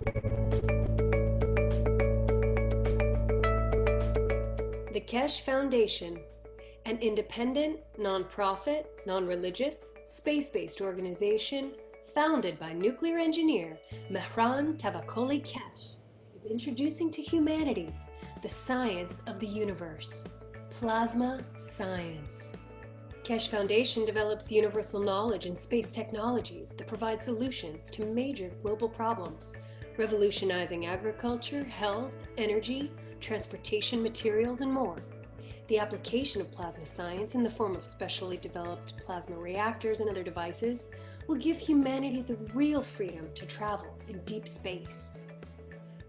The Keshe Foundation, an independent, non-profit, non-religious, space-based organization founded by nuclear engineer Mehran Tavakoli Keshe, is introducing to humanity the science of the universe, plasma science. Keshe Foundation develops universal knowledge and space technologies that provide solutions to major global problems, revolutionizing agriculture, health, energy, transportation materials, and more. The application of plasma science in the form of specially developed plasma reactors and other devices will give humanity the real freedom to travel in deep space.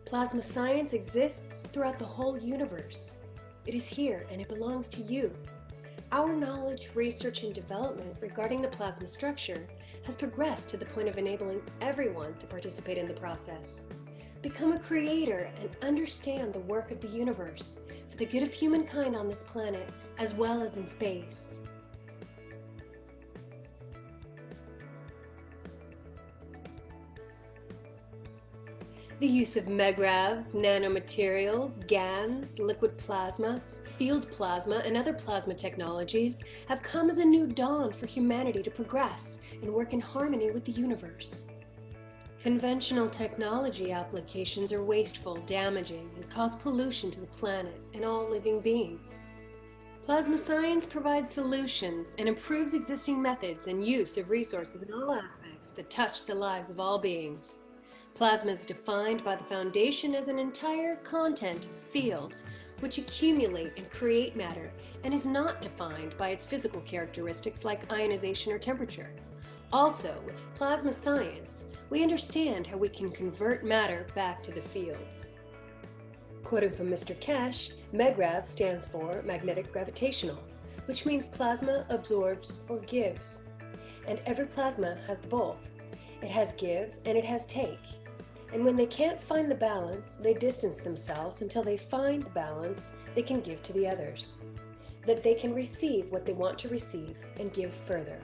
Plasma science exists throughout the whole universe. It is here and it belongs to you. Our knowledge, research, and development regarding the plasma structure has progressed to the point of enabling everyone to participate in the process. Become a creator and understand the work of the universe for the good of humankind on this planet as well as in space. The use of megravs, nanomaterials, GANs, liquid plasma, field plasma, and other plasma technologies have come as a new dawn for humanity to progress and work in harmony with the universe. Conventional technology applications are wasteful, damaging, and cause pollution to the planet and all living beings. Plasma science provides solutions and improves existing methods and use of resources in all aspects that touch the lives of all beings. Plasma is defined by the Foundation as an entire content of fields which accumulate and create matter and is not defined by its physical characteristics like ionization or temperature. Also, with plasma science, we understand how we can convert matter back to the fields. Quoting from Mr. Keshe, MEGRAV stands for magnetic gravitational, which means plasma absorbs or gives. And every plasma has both. It has give and it has take. And when they can't find the balance, they distance themselves until they find the balance they can give to the others. That they can receive what they want to receive and give further.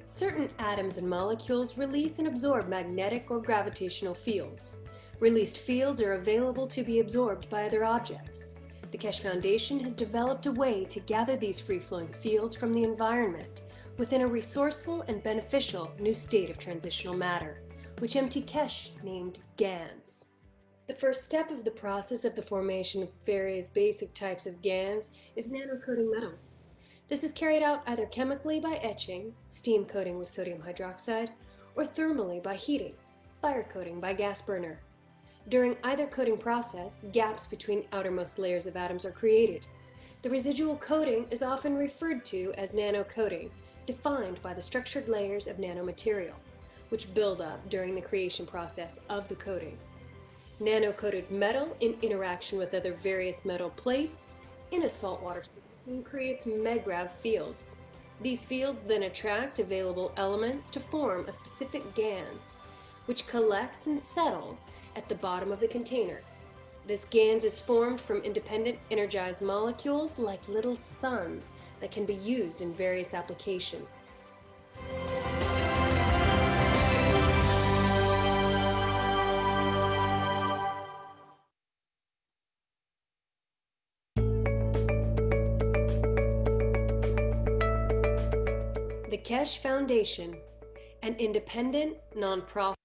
Certain atoms and molecules release and absorb magnetic or gravitational fields. Released fields are available to be absorbed by other objects. The Keshe Foundation has developed a way to gather these free-flowing fields from the environment within a resourceful and beneficial new state of transitional matter, which M.T. Keshe named GANs. The first step of the process of the formation of various basic types of GANs is nano-coating metals. This is carried out either chemically by etching, steam coating with sodium hydroxide, or thermally by heating, fire coating by gas burner. During either coating process, gaps between outermost layers of atoms are created. The residual coating is often referred to as nano-coating, defined by the structured layers of nanomaterial, which build up during the creation process of the coating. Nano-coated metal in interaction with other various metal plates in a saltwater solution creates megrav fields. These fields then attract available elements to form a specific GANs, which collects and settles at the bottom of the container. This GANs is formed from independent energized molecules like little suns that can be used in various applications. The Keshe Foundation, an independent, non-profit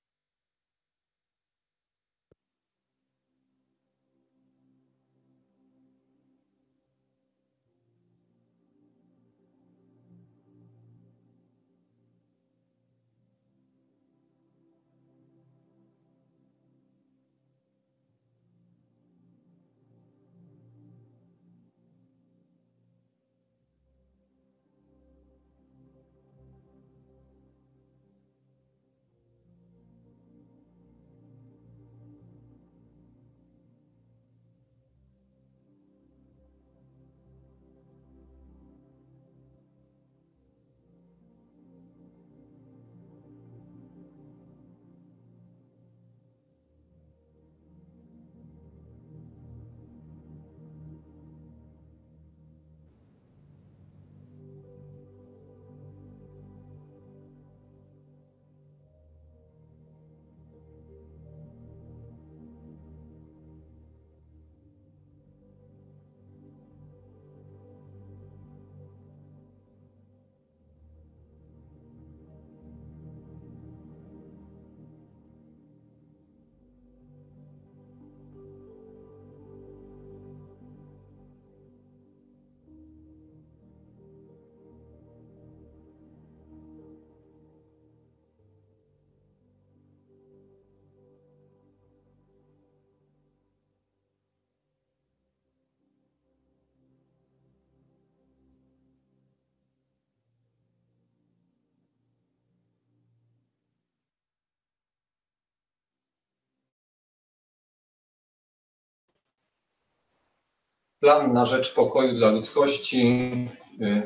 Plan na rzecz pokoju dla ludzkości,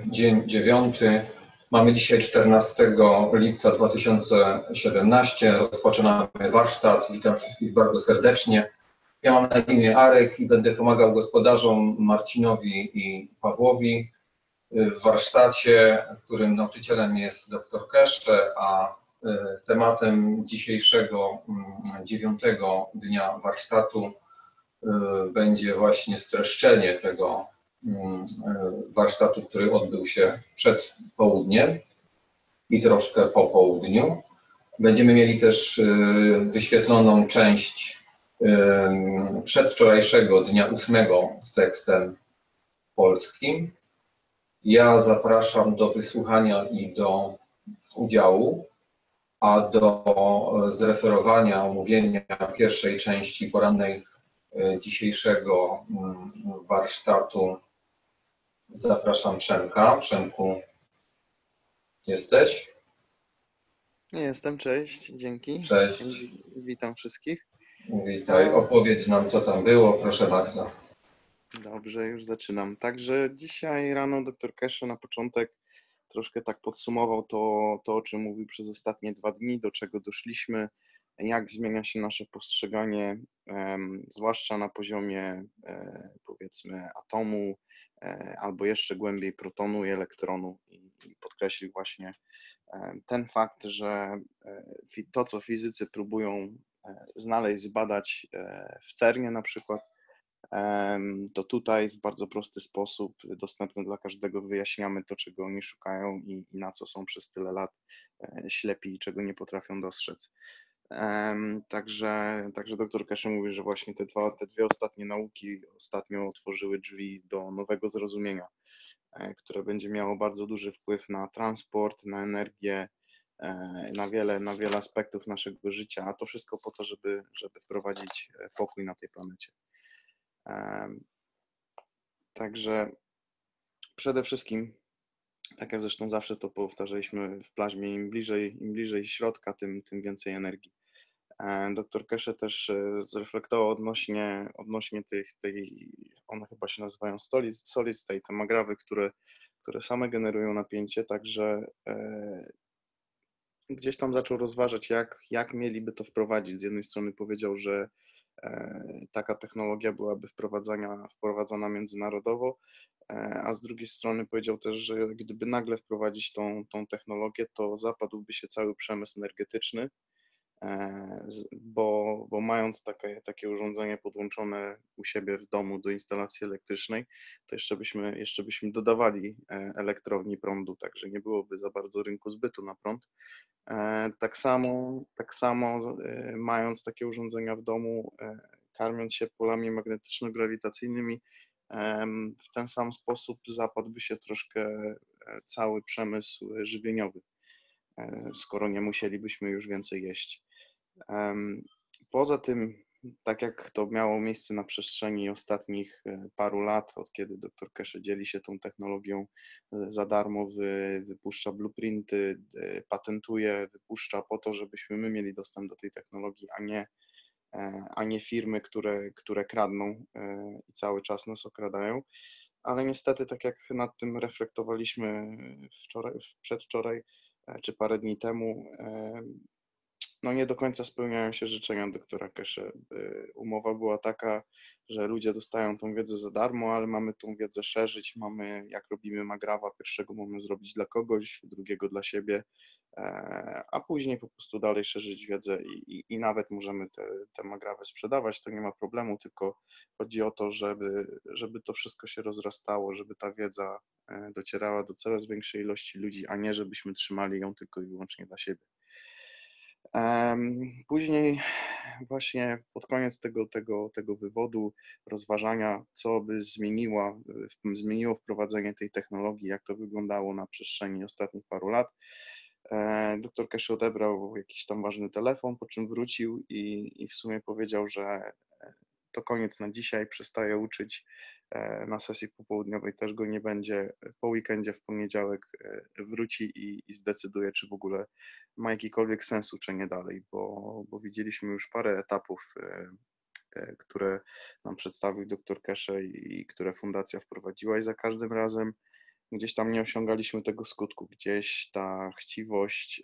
dzień 9. Mamy dzisiaj 14 lipca 2017. Rozpoczynamy warsztat. Witam wszystkich bardzo serdecznie. Ja mam na imię Arek i będę pomagał gospodarzom Marcinowi i Pawłowi w warsztacie, w którym nauczycielem jest dr Keshe, a tematem dzisiejszego 9. dnia warsztatu będzie właśnie streszczenie tego warsztatu, który odbył się przed południem i troszkę po południu. Będziemy mieli też wyświetloną część przedwczorajszego dnia 8 z tekstem polskim. Ja zapraszam do wysłuchania i do udziału, a do zreferowania, omówienia pierwszej części porannej dzisiejszego warsztatu zapraszam Przemka. Przemku, jesteś? Jestem, cześć, dzięki. Cześć. Witam wszystkich. Witaj, opowiedz nam, co tam było, proszę bardzo. Dobrze, już zaczynam. Także dzisiaj rano dr Keshe na początek troszkę tak podsumował to, o czym mówił przez ostatnie 2 dni, do czego doszliśmy, jak zmienia się nasze postrzeganie, zwłaszcza na poziomie powiedzmy atomu, albo jeszcze głębiej protonu i elektronu. I podkreślił właśnie ten fakt, że to, co fizycy próbują znaleźć, zbadać w CERN-ie na przykład, to tutaj w bardzo prosty sposób, dostępny dla każdego, wyjaśniamy to, czego oni szukają i na co są przez tyle lat ślepi i czego nie potrafią dostrzec. Także dr Keshe mówi, że właśnie te dwie ostatnie nauki ostatnio otworzyły drzwi do nowego zrozumienia, które będzie miało bardzo duży wpływ na transport, na energię, na wiele aspektów naszego życia, a to wszystko po to, żeby wprowadzić pokój na tej planecie. Także przede wszystkim, tak jak zresztą zawsze to powtarzaliśmy w plaźmie, im bliżej środka, tym więcej energii. Dr Keshe też zreflektował odnośnie tej, one chyba się nazywają solid state, te magrawy, które same generują napięcie, także gdzieś tam zaczął rozważać, jak mieliby to wprowadzić. Z jednej strony powiedział, że taka technologia byłaby wprowadzana międzynarodowo, a z drugiej strony powiedział też, że gdyby nagle wprowadzić tą technologię, to zapadłby się cały przemysł energetyczny, bo mając takie urządzenie podłączone u siebie w domu do instalacji elektrycznej, to jeszcze byśmy dodawali elektrowni prądu, także nie byłoby za bardzo rynku zbytu na prąd. Tak samo mając takie urządzenia w domu, karmiąc się polami magnetyczno-grawitacyjnymi, w ten sam sposób zapadłby się troszkę cały przemysł żywieniowy, skoro nie musielibyśmy już więcej jeść. Poza tym, tak jak to miało miejsce na przestrzeni ostatnich paru lat, od kiedy dr Keshe dzieli się tą technologią za darmo, wypuszcza blueprinty, patentuje, wypuszcza po to, żebyśmy my mieli dostęp do tej technologii, a nie firmy, które kradną i cały czas nas okradają. Ale niestety, tak jak nad tym reflektowaliśmy przedwczoraj czy parę dni temu, no nie do końca spełniają się życzenia doktora Keshe. Umowa była taka, że ludzie dostają tą wiedzę za darmo, ale mamy tą wiedzę szerzyć, jak robimy magrawa, pierwszego mamy zrobić dla kogoś, drugiego dla siebie, a później po prostu dalej szerzyć wiedzę i nawet możemy te magrawy sprzedawać, to nie ma problemu, tylko chodzi o to, żeby to wszystko się rozrastało, żeby ta wiedza docierała do coraz większej ilości ludzi, a nie żebyśmy trzymali ją tylko i wyłącznie dla siebie. Później właśnie pod koniec tego wywodu, rozważania, co by zmieniło wprowadzenie tej technologii, jak to wyglądało na przestrzeni ostatnich paru lat, dr Keshe odebrał jakiś tam ważny telefon, po czym wrócił i w sumie powiedział, że to koniec na dzisiaj, przestaje uczyć, na sesji popołudniowej też go nie będzie, po weekendzie w poniedziałek wróci i zdecyduje, czy w ogóle ma jakikolwiek sens uczenie dalej, bo widzieliśmy już parę etapów które nam przedstawił dr Keshe i które fundacja wprowadziła i za każdym razem gdzieś tam nie osiągaliśmy tego skutku, gdzieś ta chciwość,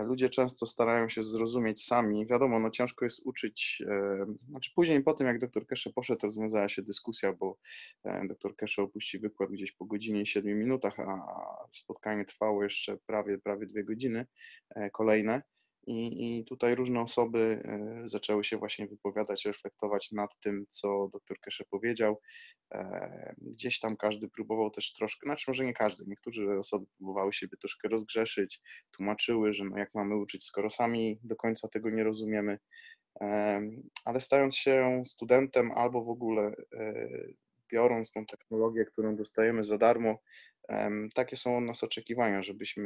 ludzie często starają się zrozumieć sami. Wiadomo, no ciężko jest uczyć, znaczy później po tym, jak dr Keshe poszedł, rozwiązała się dyskusja, bo dr Keshe opuścił wykład gdzieś po godzinie i 7 minutach, a spotkanie trwało jeszcze prawie 2 godziny kolejne. I tutaj różne osoby zaczęły się właśnie wypowiadać, reflektować nad tym, co dr Keshe powiedział. Gdzieś tam każdy próbował też troszkę, znaczy może nie każdy, niektóre osoby próbowały siebie troszkę rozgrzeszyć, tłumaczyły, że no jak mamy uczyć, skoro sami do końca tego nie rozumiemy, ale stając się studentem albo w ogóle biorąc tą technologię, którą dostajemy za darmo, takie są od nas oczekiwania,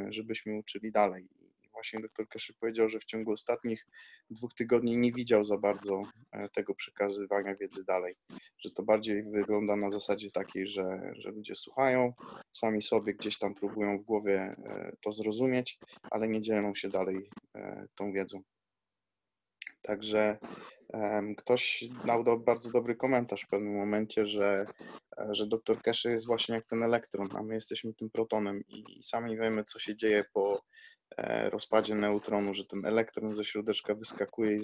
żebyśmy uczyli dalej. I właśnie dr Keshe powiedział, że w ciągu ostatnich 2 tygodni nie widział za bardzo tego przekazywania wiedzy dalej, że to bardziej wygląda na zasadzie takiej, że ludzie słuchają, sami sobie gdzieś tam próbują w głowie to zrozumieć, ale nie dzielą się dalej tą wiedzą. Także ktoś dał bardzo dobry komentarz w pewnym momencie, że dr Keshe jest właśnie jak ten elektron, a my jesteśmy tym protonem i sami wiemy, co się dzieje po rozpadzie neutronu, że ten elektron ze środeczka wyskakuje i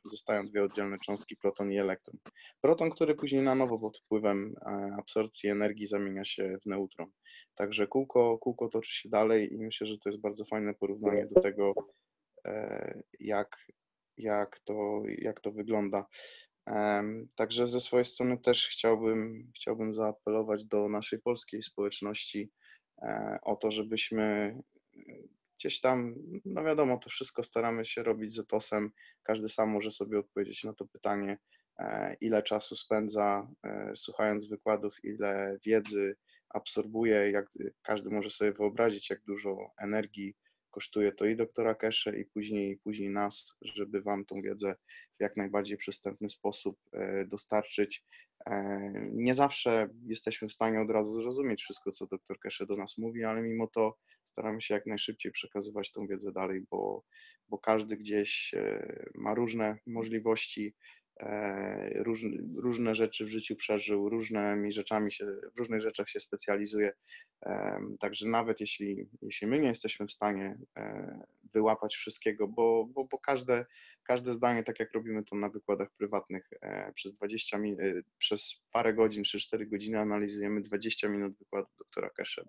zostają 2 oddzielne cząstki, proton i elektron. Proton, który później na nowo pod wpływem absorpcji energii zamienia się w neutron. Także kółko toczy się dalej i myślę, że to jest bardzo fajne porównanie do tego, jak to wygląda. Także ze swojej strony też chciałbym zaapelować do naszej polskiej społeczności o to, żebyśmy gdzieś tam, no wiadomo, to wszystko staramy się robić z etosem. Każdy sam może sobie odpowiedzieć na to pytanie, ile czasu spędza słuchając wykładów, ile wiedzy absorbuje, jak każdy może sobie wyobrazić, jak dużo energii kosztuje to i doktora Keshe, i później nas, żeby Wam tą wiedzę w jak najbardziej przystępny sposób dostarczyć. Nie zawsze jesteśmy w stanie od razu zrozumieć wszystko, co dr Keshe do nas mówi, ale mimo to staramy się jak najszybciej przekazywać tą wiedzę dalej, bo każdy gdzieś ma różne możliwości, różne rzeczy w życiu przeżył, w różnych rzeczach się specjalizuje. Także nawet jeśli my nie jesteśmy w stanie wyłapać wszystkiego, bo każde zdanie, tak jak robimy to na wykładach prywatnych, przez parę godzin, 3-4 godziny analizujemy 20 minut wykładu doktora Keshe,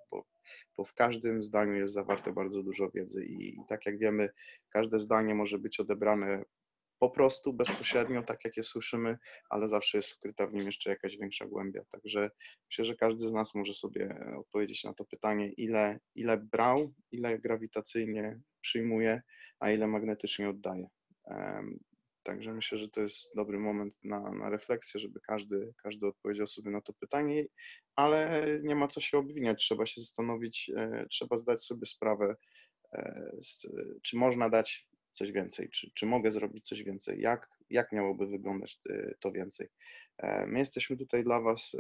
bo w każdym zdaniu jest zawarte bardzo dużo wiedzy i tak jak wiemy, każde zdanie może być odebrane po prostu, bezpośrednio, tak jak je słyszymy, ale zawsze jest ukryta w nim jeszcze jakaś większa głębia. Także myślę, że każdy z nas może sobie odpowiedzieć na to pytanie, ile brał, ile grawitacyjnie przyjmuje, a ile magnetycznie oddaje. Także myślę, że to jest dobry moment na refleksję, żeby każdy odpowiedział sobie na to pytanie, ale nie ma co się obwiniać, trzeba się zastanowić, trzeba zdać sobie sprawę, czy można dać coś więcej, czy mogę zrobić coś więcej, jak miałoby wyglądać to więcej. My jesteśmy tutaj dla Was,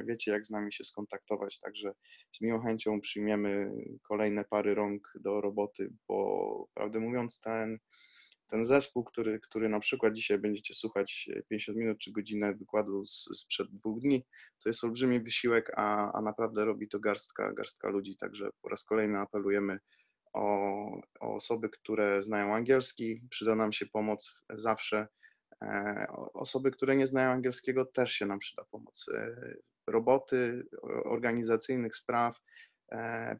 wiecie jak z nami się skontaktować, także z miłą chęcią przyjmiemy kolejne pary rąk do roboty, bo prawdę mówiąc ten zespół, który na przykład dzisiaj będziecie słuchać 50 minut czy godzinę wykładu sprzed 2 dni, to jest olbrzymi wysiłek, a naprawdę robi to garstka ludzi, także po raz kolejny apelujemy o osoby, które znają angielski, przyda nam się pomoc zawsze. Osoby, które nie znają angielskiego, też się nam przyda pomoc. Roboty, organizacyjnych spraw,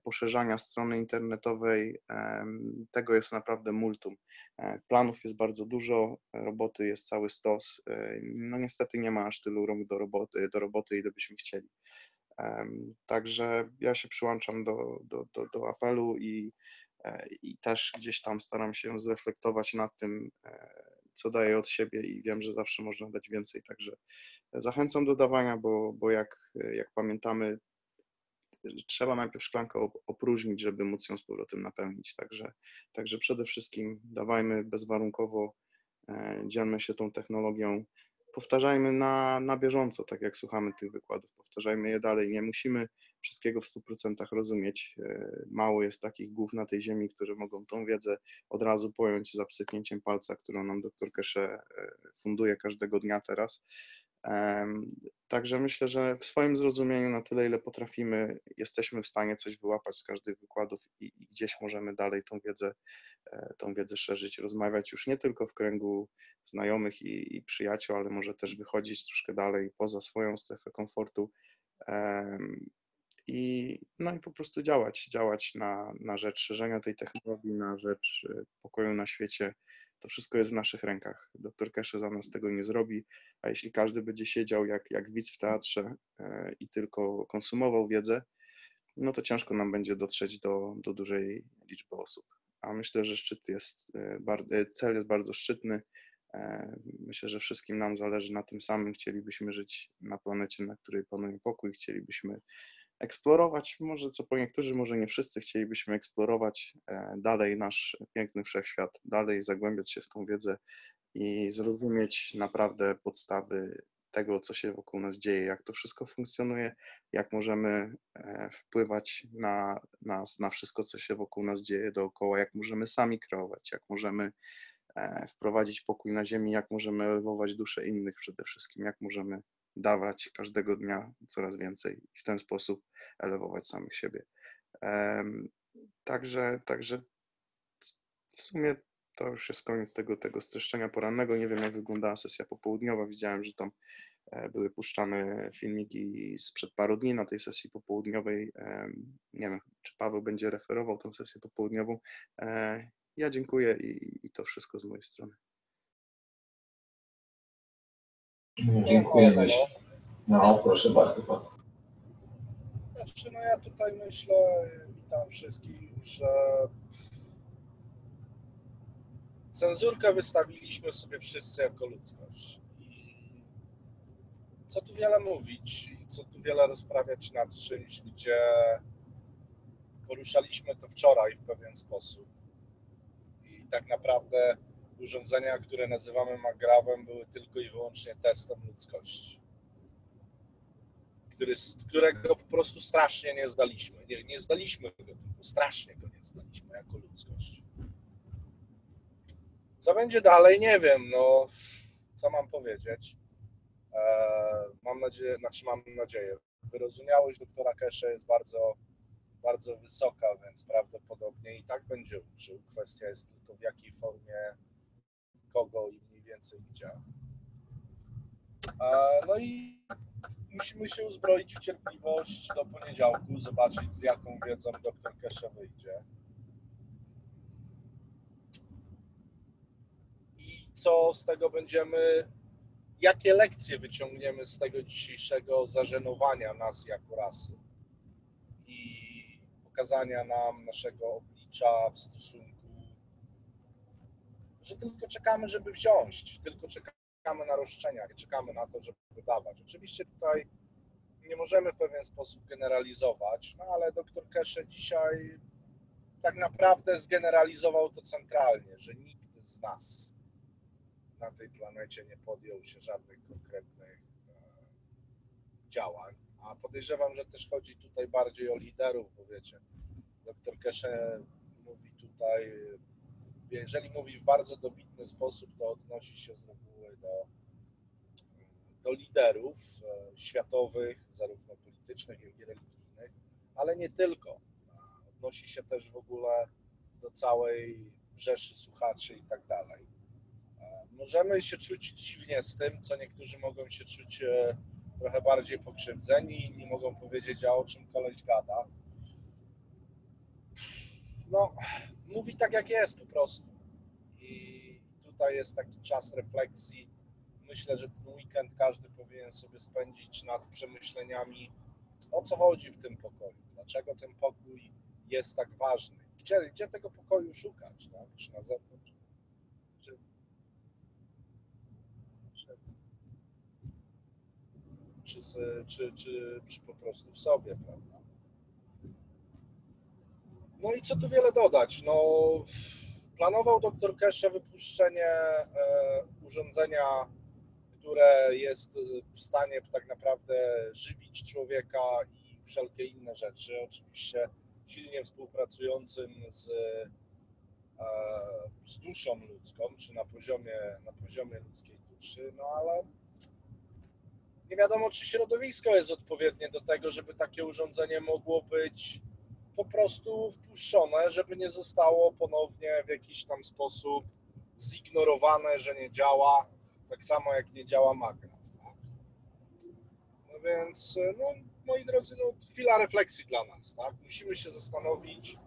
poszerzania strony internetowej, tego jest naprawdę multum. Planów jest bardzo dużo, roboty jest cały stos. No niestety nie ma aż tylu rąk do roboty, ile byśmy chcieli. Także ja się przyłączam do apelu i też gdzieś tam staram się zreflektować nad tym, co daję od siebie i wiem, że zawsze można dać więcej, także zachęcam do dawania, bo jak pamiętamy, trzeba najpierw szklankę opróżnić, żeby móc ją z powrotem napełnić, także przede wszystkim dawajmy bezwarunkowo, dzielmy się tą technologią, powtarzajmy na bieżąco, tak jak słuchamy tych wykładów, powtarzajmy je dalej, nie musimy wszystkiego w 100% rozumieć. Mało jest takich głów na tej ziemi, które mogą tą wiedzę od razu pojąć za psyknięciem palca, którą nam dr Keshe funduje każdego dnia teraz. Także myślę, że w swoim zrozumieniu na tyle, ile potrafimy, jesteśmy w stanie coś wyłapać z każdych wykładów i gdzieś możemy dalej tą wiedzę szerzyć, rozmawiać już nie tylko w kręgu znajomych i przyjaciół, ale może też wychodzić troszkę dalej poza swoją strefę komfortu i po prostu działać na rzecz szerzenia tej technologii, na rzecz pokoju na świecie. To wszystko jest w naszych rękach. Dr Keshe za nas tego nie zrobi, a jeśli każdy będzie siedział jak widz w teatrze i tylko konsumował wiedzę, no to ciężko nam będzie dotrzeć do dużej liczby osób. A myślę, że cel jest bardzo szczytny. Myślę, że wszystkim nam zależy na tym samym. Chcielibyśmy żyć na planecie, na której panuje pokój. Chcielibyśmy eksplorować, może co po niektórzy, może nie wszyscy, chcielibyśmy eksplorować dalej nasz piękny wszechświat, dalej zagłębiać się w tą wiedzę i zrozumieć naprawdę podstawy tego, co się wokół nas dzieje, jak to wszystko funkcjonuje, jak możemy wpływać na wszystko, co się wokół nas dzieje dookoła, jak możemy sami kreować, jak możemy wprowadzić pokój na ziemi, jak możemy elewować duszę innych przede wszystkim, jak możemy dawać każdego dnia coraz więcej i w ten sposób elewować samych siebie. Także w sumie to już jest koniec tego streszczenia porannego. Nie wiem, jak wyglądała sesja popołudniowa. Widziałem, że tam były puszczane filmiki sprzed paru dni na tej sesji popołudniowej. Nie wiem, czy Paweł będzie referował tę sesję popołudniową. Ja dziękuję i to wszystko z mojej strony. Dziękujemy. No, proszę bardzo. Znaczy, ja tutaj myślę, witam wszystkich, że cenzurkę wystawiliśmy sobie wszyscy jako ludzkość. I co tu wiele mówić i co tu wiele rozprawiać nad czymś, gdzie poruszaliśmy to wczoraj w pewien sposób. I tak naprawdę urządzenia, które nazywamy magrawem, były tylko i wyłącznie testem ludzkości, którego po prostu strasznie nie zdaliśmy. Nie zdaliśmy go, tylko strasznie go nie zdaliśmy jako ludzkość. Co będzie dalej, nie wiem, co mam powiedzieć. Mam nadzieję. Wyrozumiałość doktora Keshe jest bardzo, bardzo wysoka, więc prawdopodobnie i tak będzie uczył. Kwestia jest tylko w jakiej formie, kogo i mniej więcej gdzie. No i musimy się uzbroić w cierpliwość do poniedziałku, zobaczyć, z jaką wiedzą dr Keshe wyjdzie. I co z tego jakie lekcje wyciągniemy z tego dzisiejszego zażenowania nas jako rasy i pokazania nam naszego oblicza w stosunku, że tylko czekamy, żeby wziąć, tylko czekamy na roszczenia, nie czekamy na to, żeby dawać. Oczywiście tutaj nie możemy w pewien sposób generalizować, ale dr Keshe dzisiaj tak naprawdę zgeneralizował to centralnie, że nikt z nas na tej planecie nie podjął się żadnych konkretnych działań, a podejrzewam, że też chodzi tutaj bardziej o liderów, bo wiecie, dr Keshe mówi tutaj, jeżeli mówi w bardzo dobitny sposób, to odnosi się z reguły do liderów światowych, zarówno politycznych, jak i religijnych, ale nie tylko. Odnosi się też w ogóle do całej rzeszy słuchaczy i tak dalej. Możemy się czuć dziwnie z tym, co niektórzy mogą się czuć trochę bardziej pokrzywdzeni, inni mogą powiedzieć, a o czym koleś gada. Mówi tak jak jest po prostu. I tutaj jest taki czas refleksji. Myślę, że ten weekend każdy powinien sobie spędzić nad przemyśleniami, o co chodzi w tym pokoju, dlaczego ten pokój jest tak ważny, gdzie tego pokoju szukać, tak? Czy na zewnątrz, czy po prostu w sobie, prawda? No i co tu wiele dodać? Planował dr Keshe wypuszczenie urządzenia, które jest w stanie tak naprawdę żywić człowieka i wszelkie inne rzeczy, oczywiście silnie współpracującym z duszą ludzką, czy na poziomie ludzkiej duszy, no ale nie wiadomo, czy środowisko jest odpowiednie do tego, żeby takie urządzenie mogło być po prostu wpuszczone, żeby nie zostało ponownie w jakiś tam sposób zignorowane, że nie działa, tak samo jak nie działa Magra. No więc, no, moi drodzy, no, chwila refleksji dla nas, tak? Musimy się zastanowić,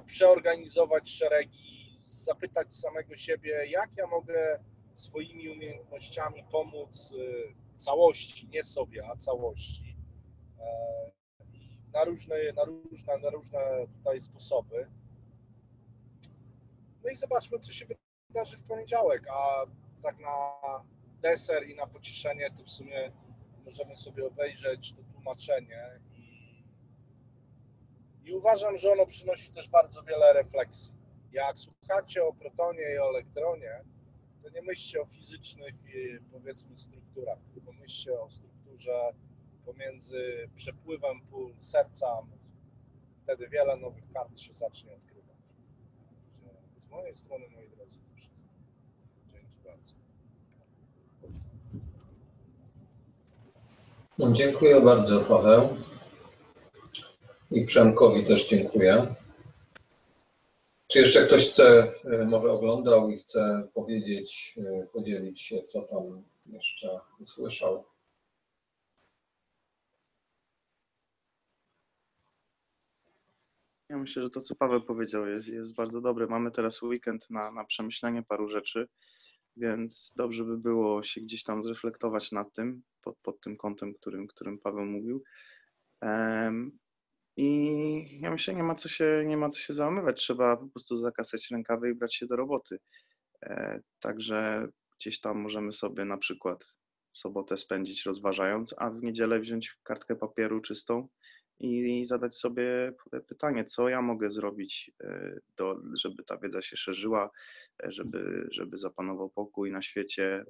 przeorganizować szeregi, zapytać samego siebie, jak ja mogę swoimi umiejętnościami pomóc całości, nie sobie, a całości. Na różne tutaj sposoby. No i zobaczmy, co się wydarzy w poniedziałek, a tak na deser i na pocieszenie to w sumie możemy sobie obejrzeć to tłumaczenie i uważam, że ono przynosi też bardzo wiele refleksji. Jak słuchacie o protonie i o elektronie, to nie myślcie o fizycznych, powiedzmy, strukturach, tylko myślcie o strukturze pomiędzy przepływem pól serca a mózgu. Wtedy wiele nowych kart się zacznie odkrywać. Z mojej strony, moi drodzy, to wszystko. Dzięki bardzo. No, dziękuję bardzo, Paweł. I Przemkowi też dziękuję. Czy jeszcze ktoś chce, może oglądał i chce powiedzieć, podzielić się, co tam jeszcze usłyszał? Ja myślę, że to, co Paweł powiedział, jest bardzo dobre. Mamy teraz weekend na przemyślenie paru rzeczy, więc dobrze by było się gdzieś tam zreflektować nad tym, pod tym kątem, którym Paweł mówił. I ja myślę, nie ma co się załamywać, trzeba po prostu zakasać rękawy i brać się do roboty. Także gdzieś tam możemy sobie na przykład sobotę spędzić rozważając, a w niedzielę wziąć kartkę papieru czystą i zadać sobie pytanie, co ja mogę zrobić, żeby ta wiedza się szerzyła, żeby zapanował pokój na świecie.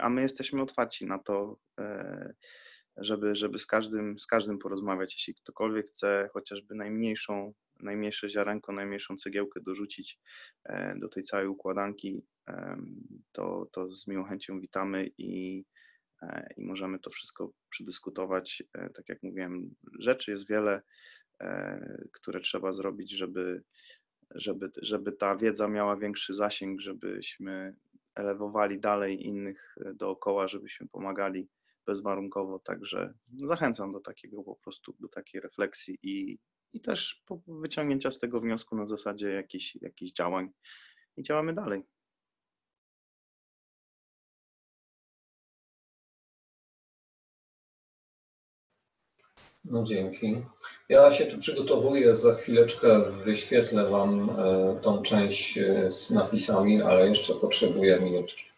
A my jesteśmy otwarci na to, żeby z każdym porozmawiać. Jeśli ktokolwiek chce chociażby najmniejsze ziarenko, najmniejszą cegiełkę dorzucić do tej całej układanki, to z miłą chęcią witamy i możemy to wszystko przedyskutować. Tak jak mówiłem, rzeczy jest wiele, które trzeba zrobić, żeby ta wiedza miała większy zasięg, żebyśmy elewowali dalej innych dookoła, żebyśmy pomagali bezwarunkowo, także zachęcam do takiego po prostu, do takiej refleksji i też wyciągnięcia z tego wniosku na zasadzie jakichś działań i działamy dalej. No dzięki. Ja się tu przygotowuję, za chwileczkę wyświetlę Wam tą część z napisami, ale jeszcze potrzebuję minutki.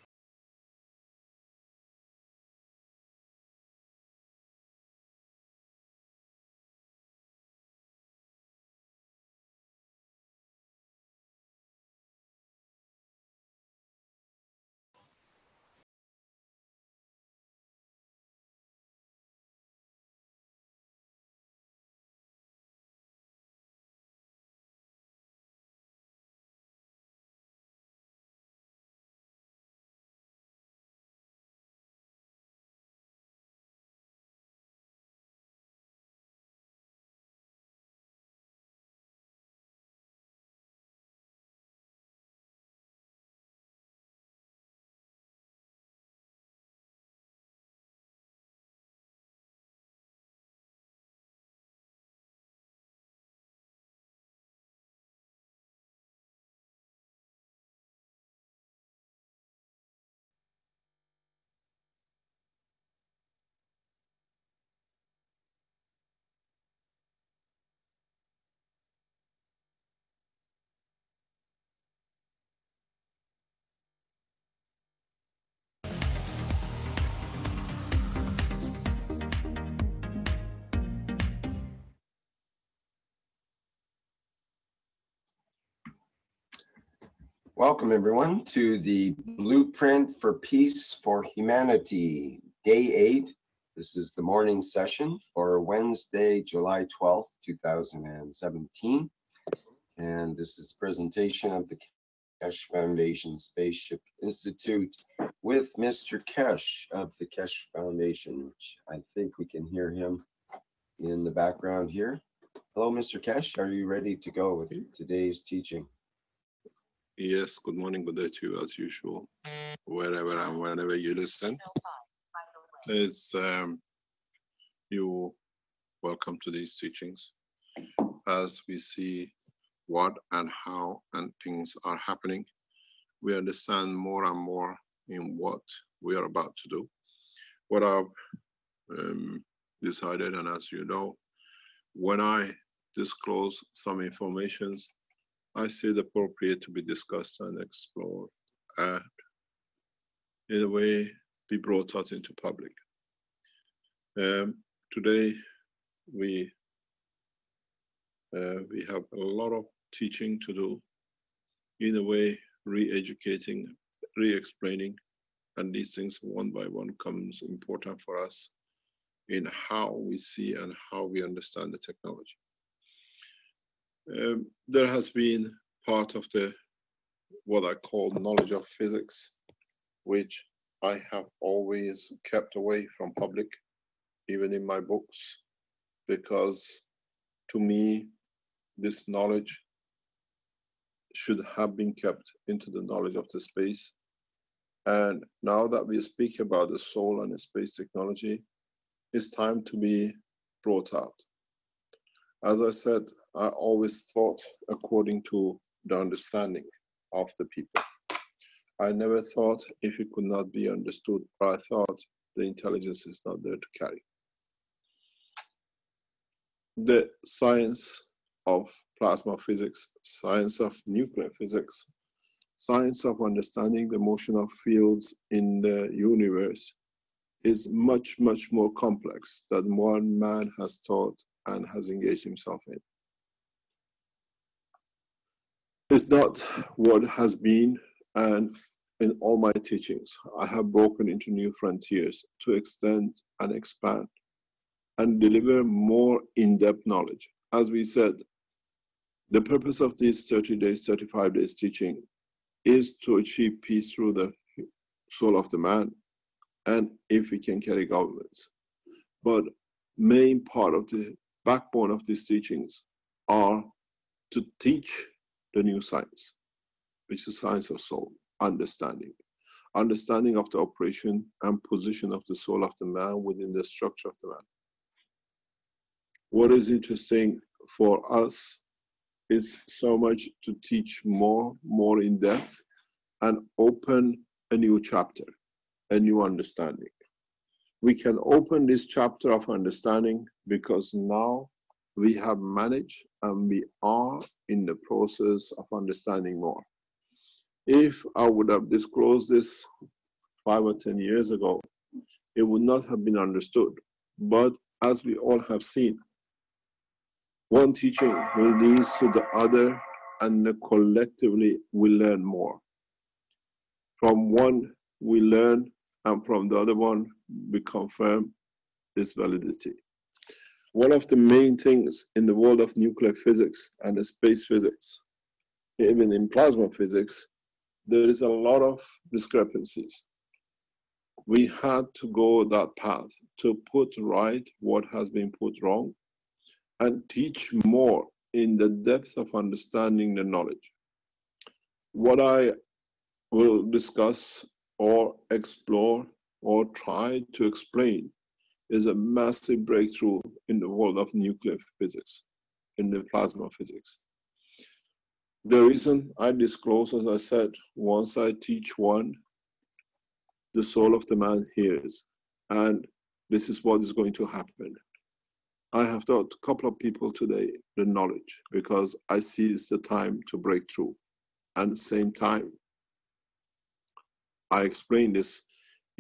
Welcome everyone to the Blueprint for Peace for Humanity, Day 8, This is the morning session for Wednesday, July 12th, 2017. And this is a presentation of the Keshe Foundation Spaceship Institute with Mr. Keshe of the Keshe Foundation, which I think we can hear him in the background here. Hello, Mr. Keshe. Are you ready to go with today's teaching? Yes, good morning, good day to you as usual, wherever and whenever you listen. You welcome to these teachings as we see what and how and things are happening. We understand more and more in what we are about to do. What I've decided, and as you know, when I disclose some informations, I see it appropriate to be discussed and explored and in a way be brought out into public. Today we have a lot of teaching to do, in a way re-educating, re-explaining, and these things one by one comes important for us in how we see and how we understand the technology. There has been part of the what I call knowledge of physics, which I have always kept away from public, even in my books, because to me, this knowledge should have been kept into the knowledge of the space. And now that we speak about the soul and the space technology, it's time to be brought out. As I said, I always thought according to the understanding of the people. I never thought if it could not be understood, but I thought the intelligence is not there to carry. The science of plasma physics, science of nuclear physics, science of understanding the motion of fields in the universe is much, much more complex than one man has taught and has engaged himself in. It's not what has been, and in all my teachings, I have broken into new frontiers to extend and expand and deliver more in-depth knowledge. As we said, the purpose of these 30 days, 35 days teaching is to achieve peace through the soul of the man, and if we can carry governments. But main part of the backbone of these teachings are to teach the new science, which is science of soul, understanding of the operation and position of the soul of the man within the structure of the man. What is interesting for us is so much to teach more in depth and open a new chapter, a new understanding. We can open this chapter of understanding because now we have managed and we are in the process of understanding more. If I would have disclosed this 5 or 10 years ago, it would not have been understood. But as we all have seen, one teaching will lead to the other, and collectively we learn more. From one we learn, and from the other one we confirm its validity. One of the main things in the world of nuclear physics and the space physics, even in plasma physics, there is a lot of discrepancies. We had to go that path to put right what has been put wrong and teach more in the depth of understanding the knowledge. What I will discuss or explore or try to explain is a massive breakthrough in the world of nuclear physics, in the plasma physics. The reason I disclose, as I said, once I teach one, the soul of the man hears, and this is what is going to happen. I have taught a couple of people today the knowledge because I see it's the time to break through. And at the same time, I explain this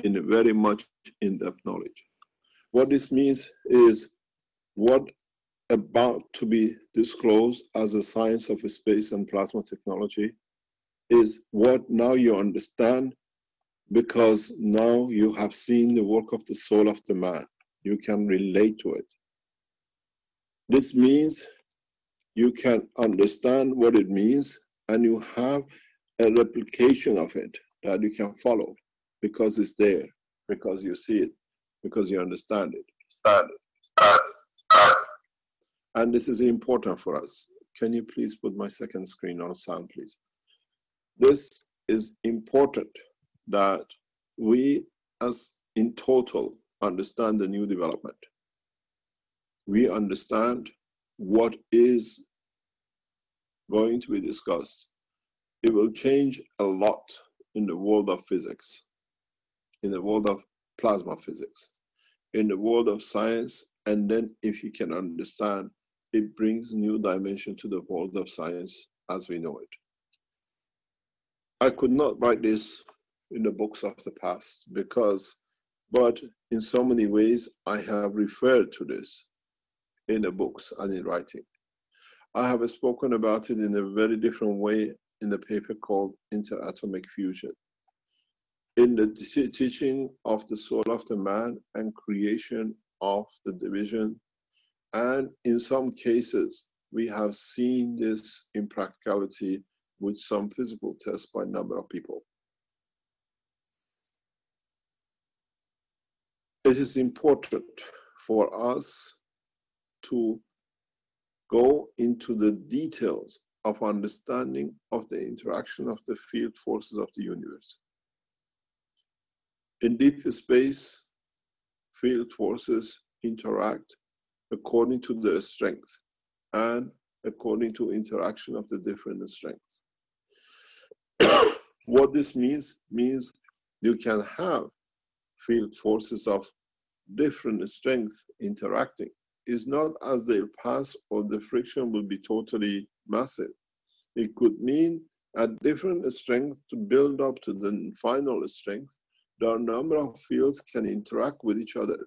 in a very much in-depth knowledge. What this means is what about to be disclosed as a science of space and plasma technology is what now you understand because now you have seen the work of the soul of the man. You can relate to it. This means you can understand what it means, and you have a replication of it that you can follow because it's there, because you see it, because you understand it. And this is important for us. Can you please put my second screen on sound, please? This is important that we, as in total, understand the new development. We understand what is going to be discussed. It will change a lot in the world of physics, in the world of plasma physics, in the world of science, and then if you can understand, it brings new dimension to the world of science as we know it. I could not write this in the books of the past but in so many ways I have referred to this in the books and in writing. I have spoken about it in a very different way in the paper called Interatomic Fusion. In the teaching of the soul of the man and creation of the division, and in some cases, we have seen this in practicality with some physical tests by a number of people. It is important for us to go into the details of understanding of the interaction of the field forces of the universe. In deep space, field forces interact according to their strength and according to interaction of the different strengths. What this means you can have field forces of different strength interacting. It's not as they pass or the friction will be totally massive. It could mean at different strength to build up to the final strength, there are a number of fields can interact with each other,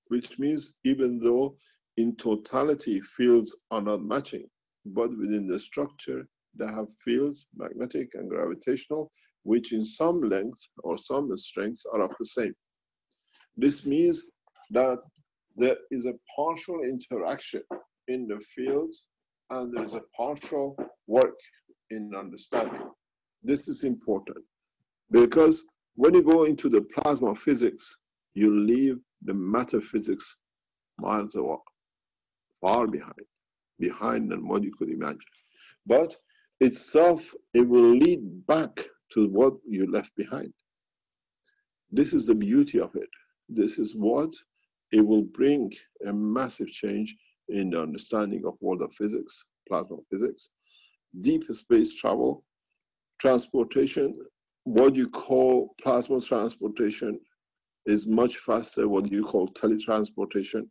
which means even though in totality fields are not matching, but within the structure they have fields, magnetic and gravitational, which in some length or some strength are of the same. This means that there is a partial interaction in the fields and there is a partial work in understanding. This is important because when you go into the plasma physics, you leave the matter physics miles away, far behind than what you could imagine. But itself, it will lead back to what you left behind. This is the beauty of it. This is what it will bring a massive change in the understanding of world of physics, plasma physics, deep space travel, transportation. What you call plasma transportation is much faster what you call teletransportation.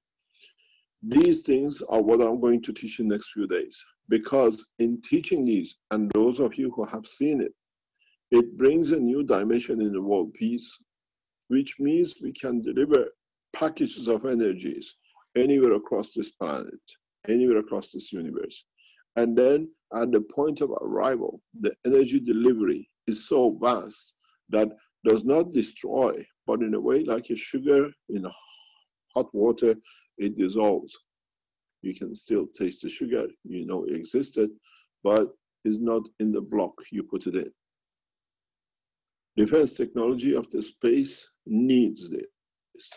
These things are what I'm going to teach in the next few days, because in teaching these, and those of you who have seen it, it brings a new dimension in the world peace, which means we can deliver packages of energies anywhere across this planet, anywhere across this universe. And then at the point of arrival, the energy delivery is so vast that does not destroy, but in a way like a sugar in hot water, it dissolves. You can still taste the sugar, you know it existed, but it's not in the block you put it in. Defense technology of the space needs this.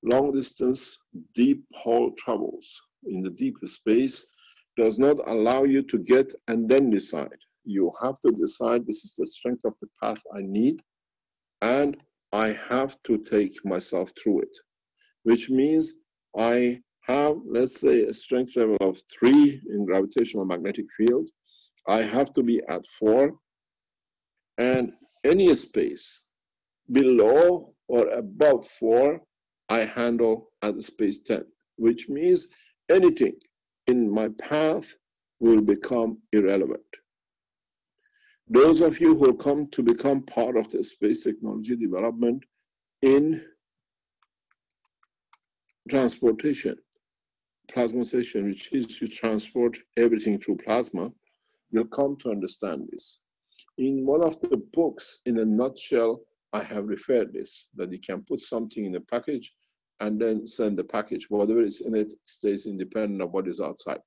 Long distance, deep haul travels in the deep space does not allow you to get and then decide. You have to decide this is the strength of the path I need, and I have to take myself through it, which means I have, let's say, a strength level of 3 in gravitational magnetic field. I have to be at 4, and any space below or above 4, I handle at the space 10, which means anything in my path will become irrelevant. Those of you who come to become part of the space technology development in transportation, plasmatization, which is to transport everything through plasma, will come to understand this. In one of the books, in a nutshell, I have referred this, that you can put something in a package and then send the package. Whatever is in it stays independent of what is outside.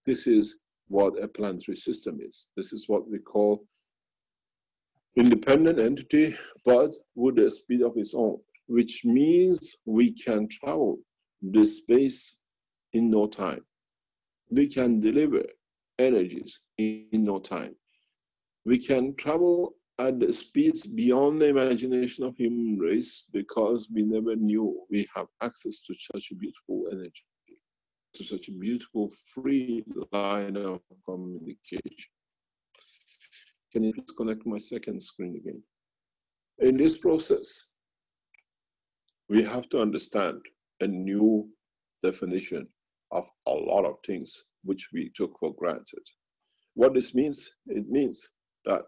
This is what a planetary system is. This is what we call independent entity, but with a speed of its own, which means we can travel this space in no time. We can deliver energies in no time. We can travel at the speeds beyond the imagination of human race because we never knew we have access to such a beautiful energy, to such a beautiful free line of communication. Can you please connect my second screen again? In this process, we have to understand a new definition of a lot of things which we took for granted. What this means, it means that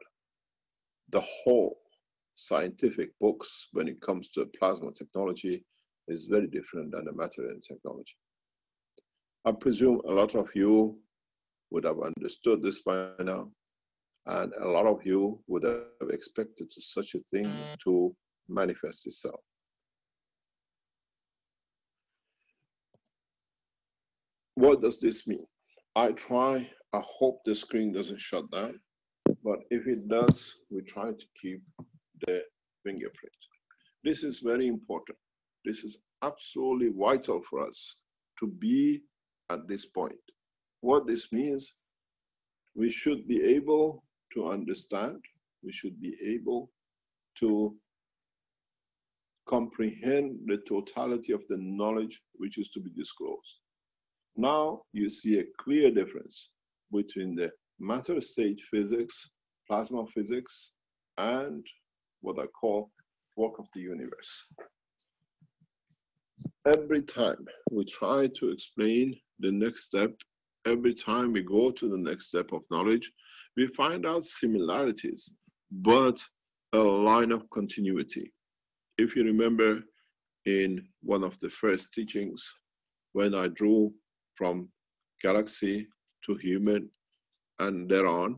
the whole scientific books when it comes to plasma technology is very different than the material technology. I presume a lot of you would have understood this by now, and a lot of you would have expected such a thing to manifest itself. What does this mean? I hope the screen doesn't shut down, but if it does, we try to keep the fingerprint. This is very important. This is absolutely vital for us to be at this point. What this means, we should be able to understand, we should be able to comprehend the totality of the knowledge which is to be disclosed. Now you see a clear difference between the matter state physics, plasma physics, and what I call work of the universe. Every time we try to explain the next step, every time we go to the next step of knowledge, we find out similarities, but a line of continuity. If you remember in one of the first teachings, when I drew from galaxy to human and thereon,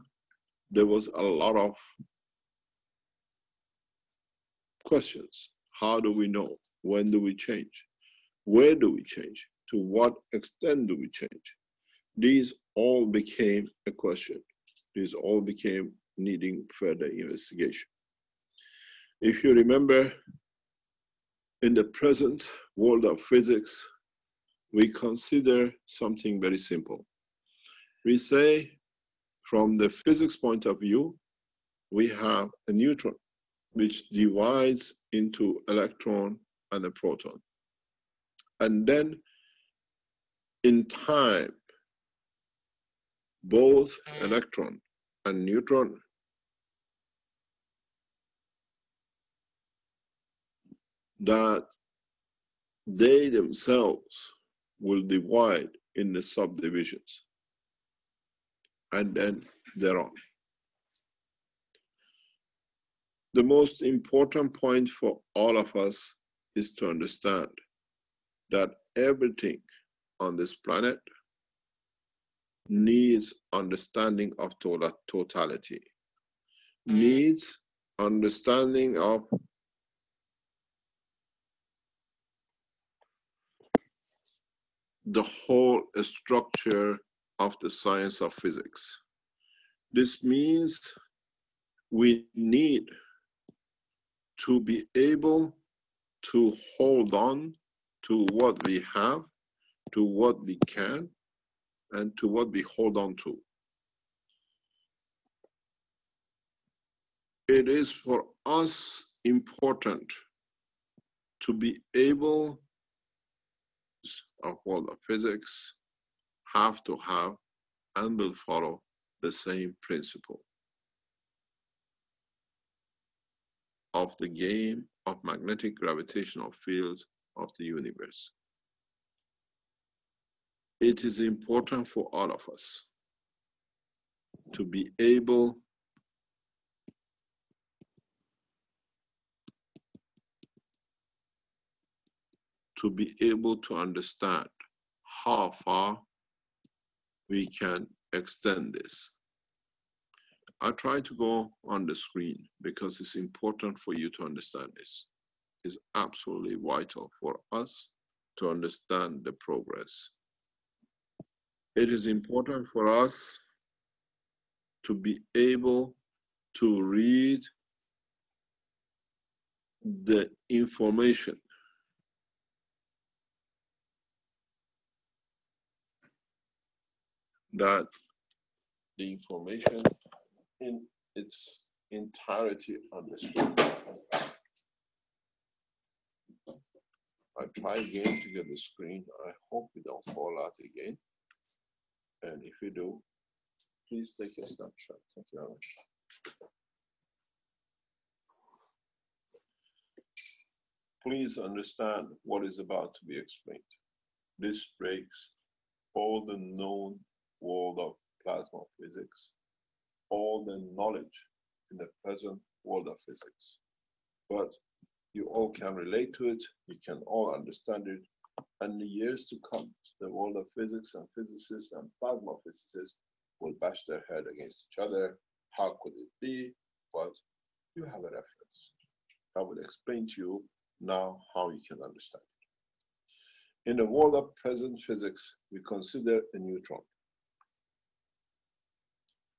there was a lot of questions. How do we know? When do we change? Where do we change? To what extent do we change? These all became a question. These all became needing further investigation. If you remember, in the present world of physics, we consider something very simple. We say, from the physics point of view, we have a neutron, which divides into electron and a proton. And then in time, both electron and neutron that they themselves will divide in the subdivisions, and then thereon. The most important point for all of us is to understand that everything on this planet needs understanding of totality, needs understanding of the whole structure of the science of physics. This means we need to be able to hold on to what we have, to what we can, and to what we hold on to. It is for us important to be able, of world of physics, have to have and will follow the same principle of the game of magnetic gravitational fields of the universe. It is important for all of us to be able to understand how far we can extend this. I try to go on the screen because it's important for you to understand this. is absolutely vital for us to understand the progress. It is important for us to be able to read the information that the information in its entirety on the screen. I try again to get the screen. I hope we don't fall out again. And if you do, please take your snapshot. Thank you very much. Please understand what is about to be explained. This breaks all the known world of plasma physics, all the knowledge in the present world of physics. But you all can relate to it, you can all understand it, and in the years to come, the world of physics and physicists and plasma physicists will bash their head against each other. How could it be? But you have a reference. I will explain to you now how you can understand it. In the world of present physics, we consider a neutron.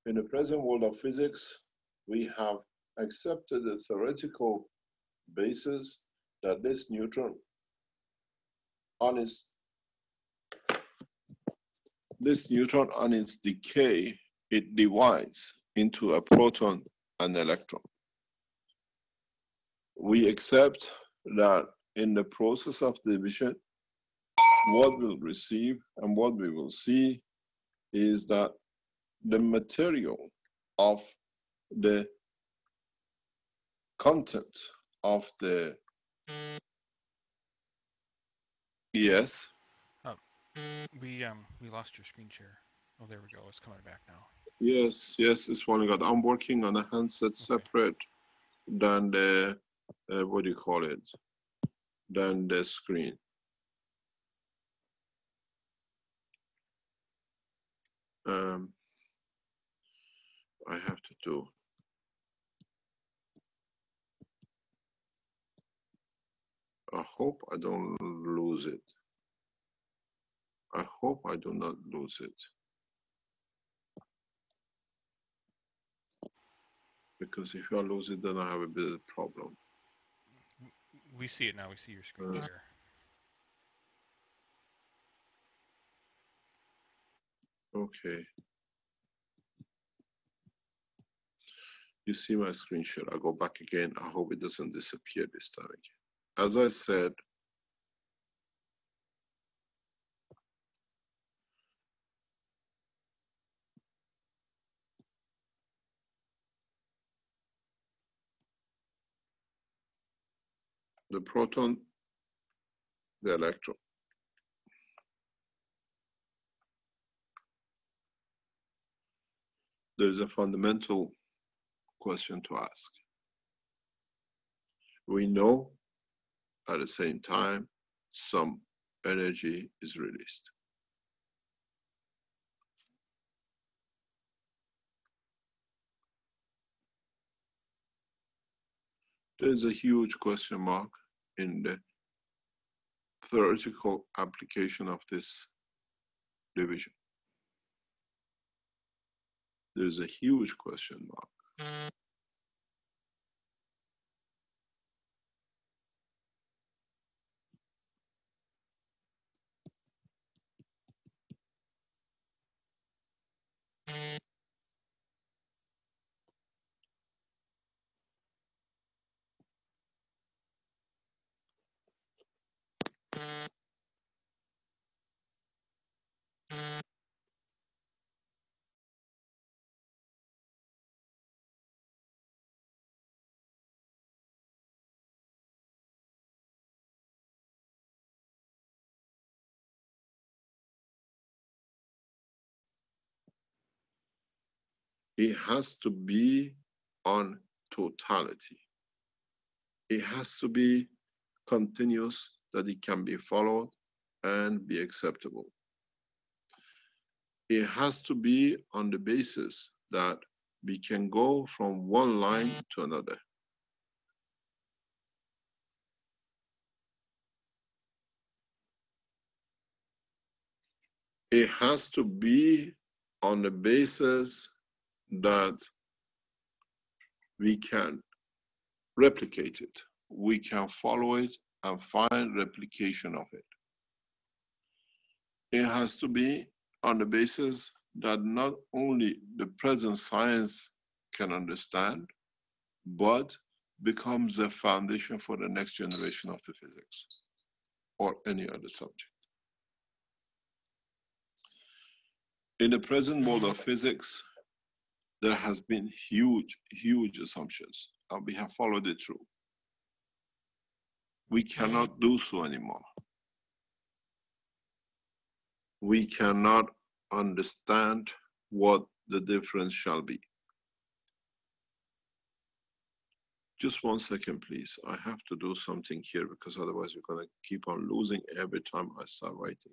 In the present world of physics, we have accepted the theoretical basis that this neutron on its decay, it divides into a proton and electron. We accept that in the process of division, what we'll receive and what we will see is that the material of the content of the yes. We lost your screen share. Oh, there we go. It's coming back now. Yes, it's falling out. I'm working on a handset separate than the what do you call it? Than the screen. I have to do. I hope I don't lose it. I hope I do not lose it. Because if I lose it, then I have a bit of a problem. We see it now. We see your screen share. Okay. You see my screen share. I'll go back again. I hope it doesn't disappear this time again. As I said, the proton, the electron. There is a fundamental question to ask. We know at the same time some energy is released. There's a huge question mark in the theoretical application of this division. There's a huge question mark. It has to be on totality. It has to be continuous, that it can be followed and be acceptable. It has to be on the basis that we can go from one line to another. it has to be on the basis that we can replicate it. We can follow it and find replication of it. It has to be on the basis that not only the present science can understand, but becomes the foundation for the next generation of the physics or any other subject. In the present world of physics, there has been huge assumptions, and we have followed it through. We cannot do so anymore. We cannot understand what the difference shall be. Just 1 second, please. I have to do something here because otherwise we're going to keep on losing every time I start writing.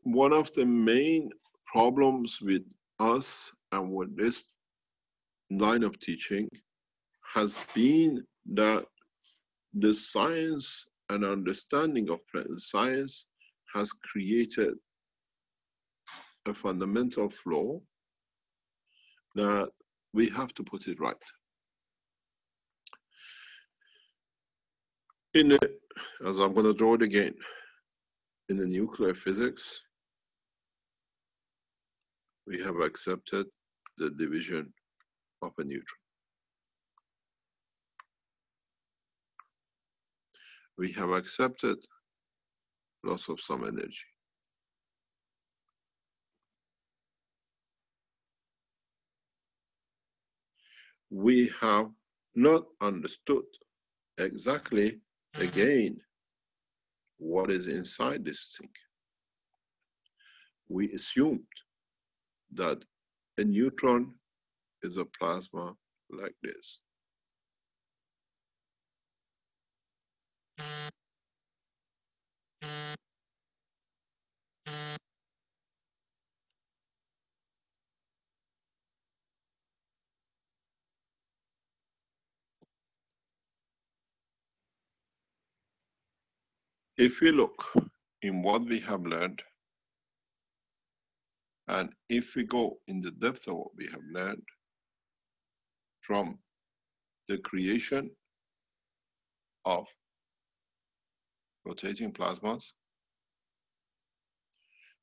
One of the main problems with us and with this line of teaching has been that the science and understanding of present science has created a fundamental flaw that we have to put it right. As I'm going to draw it again, in the nuclear physics, we have accepted the division of a neutron. We have accepted loss of some energy. We have not understood exactly, again, what is inside this thing. We assumed that a neutron is a plasma like this. If we look in what we have learned, and if we go in the depth of what we have learned from the creation of rotating plasmas,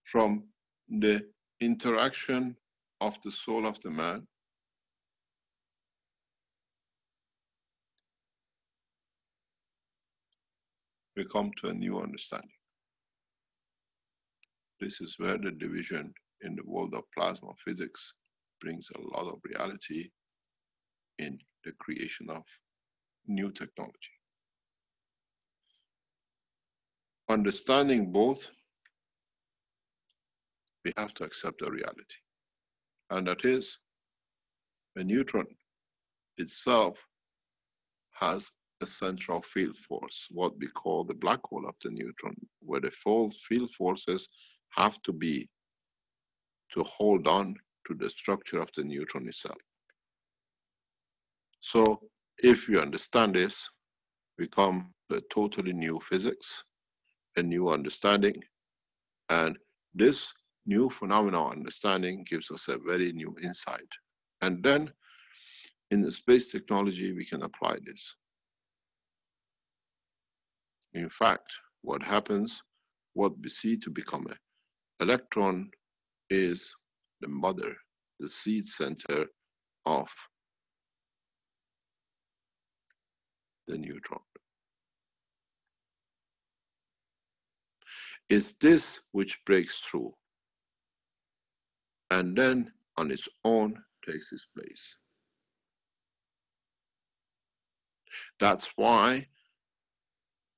from the interaction of the soul of the man, we come to a new understanding. This is where the division in the world of plasma physics brings a lot of reality in the creation of new technology. Understanding both, we have to accept the reality. And that is, a neutron itself has a central field force, what we call the black hole of the neutron, where the field forces have to be to hold on to the structure of the neutron itself. So if you understand this, we come to a totally new physics, a new understanding, and this new phenomenon understanding gives us a very new insight. And then in the space technology, we can apply this. In fact, what happens, what we see to become an electron is the mother, the seed center of the neutron. It's this which breaks through and then on its own takes its place. That's why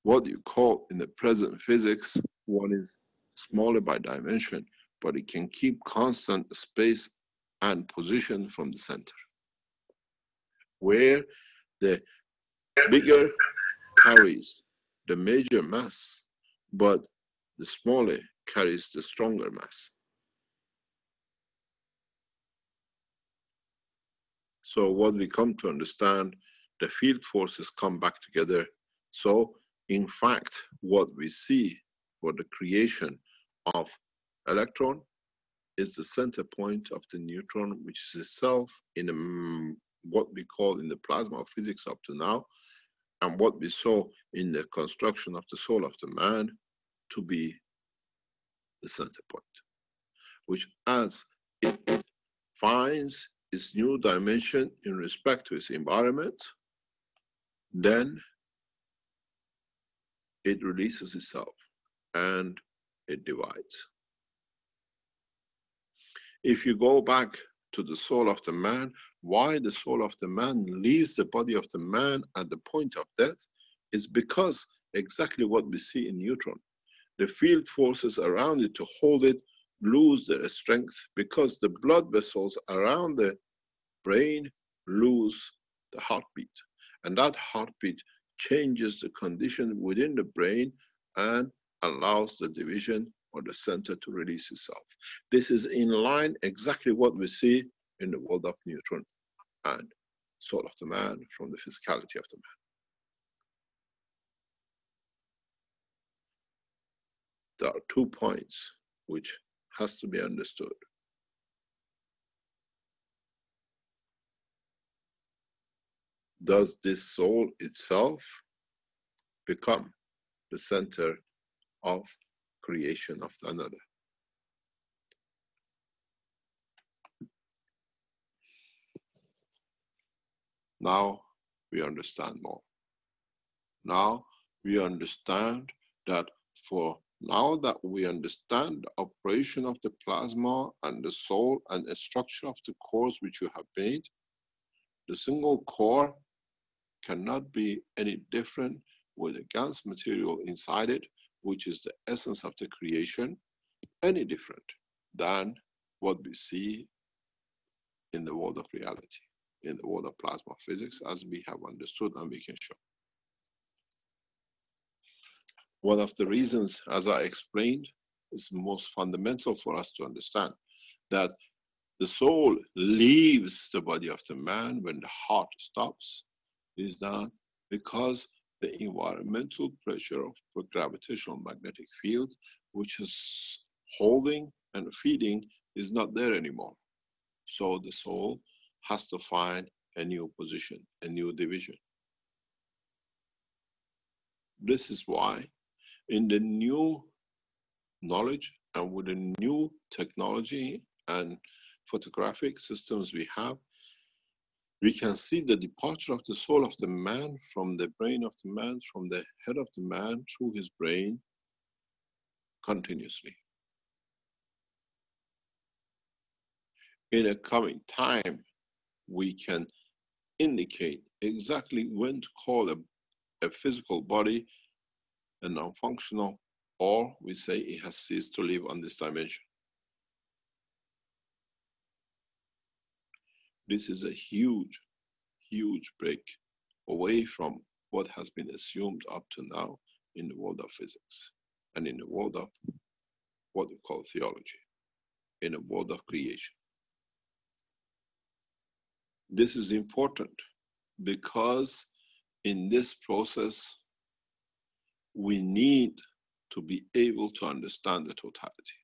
what you call in the present physics, one is smaller by dimension, but it can keep constant space and position from the center, where the bigger carries the major mass, but the smaller carries the stronger mass. So what we come to understand, the field forces come back together. So in fact, what we see for the creation of electron is the center point of the neutron, which is itself in what we call in the plasma of physics up to now, and what we saw in the construction of the soul of the man to be the center point, which as it finds its new dimension in respect to its environment, then it releases itself and it divides. If you go back to the soul of the man, why the soul of the man leaves the body of the man at the point of death is because exactly what we see in neutron. The field forces around it to hold it lose their strength because the blood vessels around the brain lose the heartbeat. And that heartbeat changes the condition within the brain and allows the division or the center to release itself. This is in line exactly what we see in the world of neutron and soul of the man from the physicality of the man. There are 2 points which has to be understood. Does this soul itself become the center of creation of another? Now we understand more. Now we understand that for now that we understand the operation of the plasma and the soul and the structure of the cores which you have made, the single core cannot be any different with a GANS material inside it, which is the essence of the creation, any different than what we see in the world of reality, in the world of plasma physics, as we have understood and we can show. One of the reasons, as I explained, is most fundamental for us to understand that the soul leaves the body of the man when the heart stops, is that because the environmental pressure of the gravitational magnetic field, which is holding and feeding, is not there anymore. So the soul has to find a new position, a new division. This is why in the new knowledge and with the new technology and photographic systems we have, we can see the departure of the soul of the man from the brain of the man, from the head of the man through his brain continuously. In a coming time, we can indicate exactly when to call a physical body a non-functional, or we say it has ceased to live on this dimension. This is a huge, huge break away from what has been assumed up to now in the world of physics and in the world of what we call theology, in the world of creation. This is important because in this process, we need to be able to understand the totality.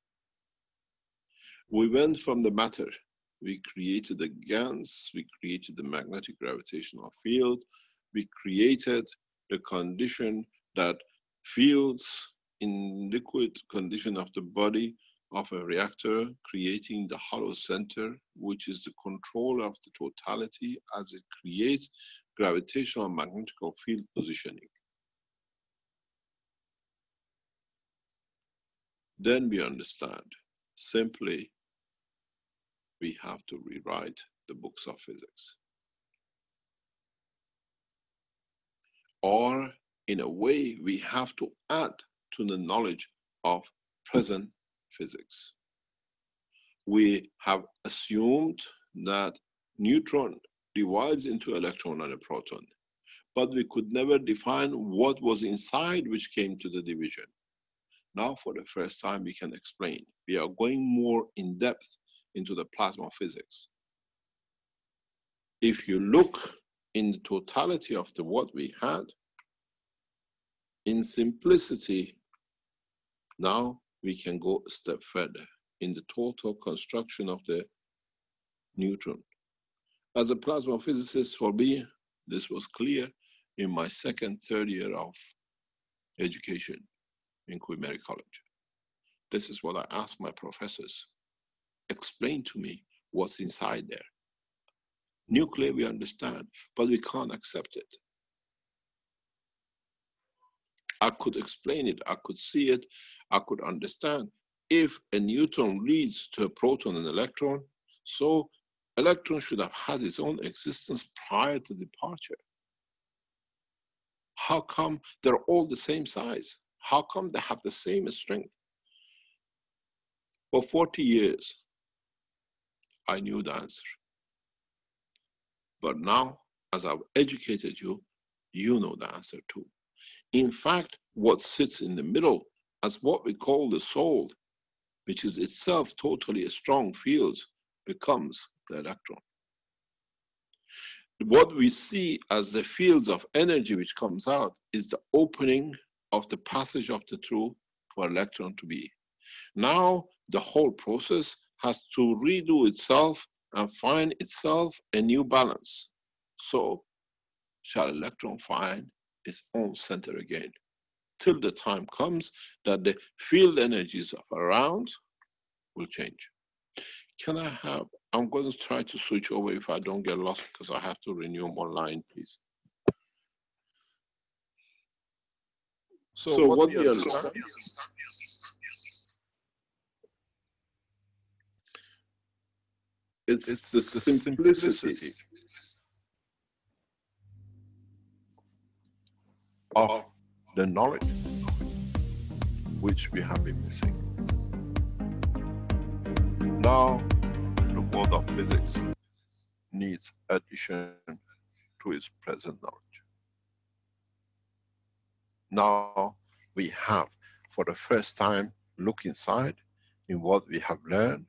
We went from the matter, we created the GANs, we created the magnetic gravitational field, we created the condition that fields in liquid condition of the body of a reactor, creating the hollow center, which is the controller of the totality as it creates gravitational magnetical field positioning. Then we understand, simply, we have to rewrite the books of physics. or in a way we have to add to the knowledge of present physics. We have assumed that neutron divides into electron and a proton, but we could never define what was inside which came to the division. Now, for the first time, we can explain. We are going more in depth into the plasma physics. If you look in the totality of what we had, in simplicity, now we can go a step further in the total construction of the neutron. As a plasma physicist, for me, this was clear in my second, third year of education in Queen Mary College. This is what I asked my professors. Explain to me what's inside there. Nuclear we understand, but we can't accept it. I could explain it, I could see it, I could understand. If a neutron leads to a proton and electron, so electron should have had its own existence prior to departure. How come they're all the same size? How come they have the same strength? For 40 years, I knew the answer. But now, as I've educated you, you know the answer too. In fact, what sits in the middle as what we call the soul, which is itself totally a strong field, becomes the electron. What we see as the fields of energy which comes out is the opening of the passage of the truth for electron to be. Now, the whole process has to redo itself and find itself a new balance. So, shall electron find its own center again, till the time comes that the field energies of around will change. Can I have, I'm going to try to switch over if I don't get lost because I have to renew one line, please. So what we understand, it's the simplicity of the knowledge which we have been missing. Now, the world of physics needs addition to its present knowledge. Now, we have, for the first time, look inside in what we have learned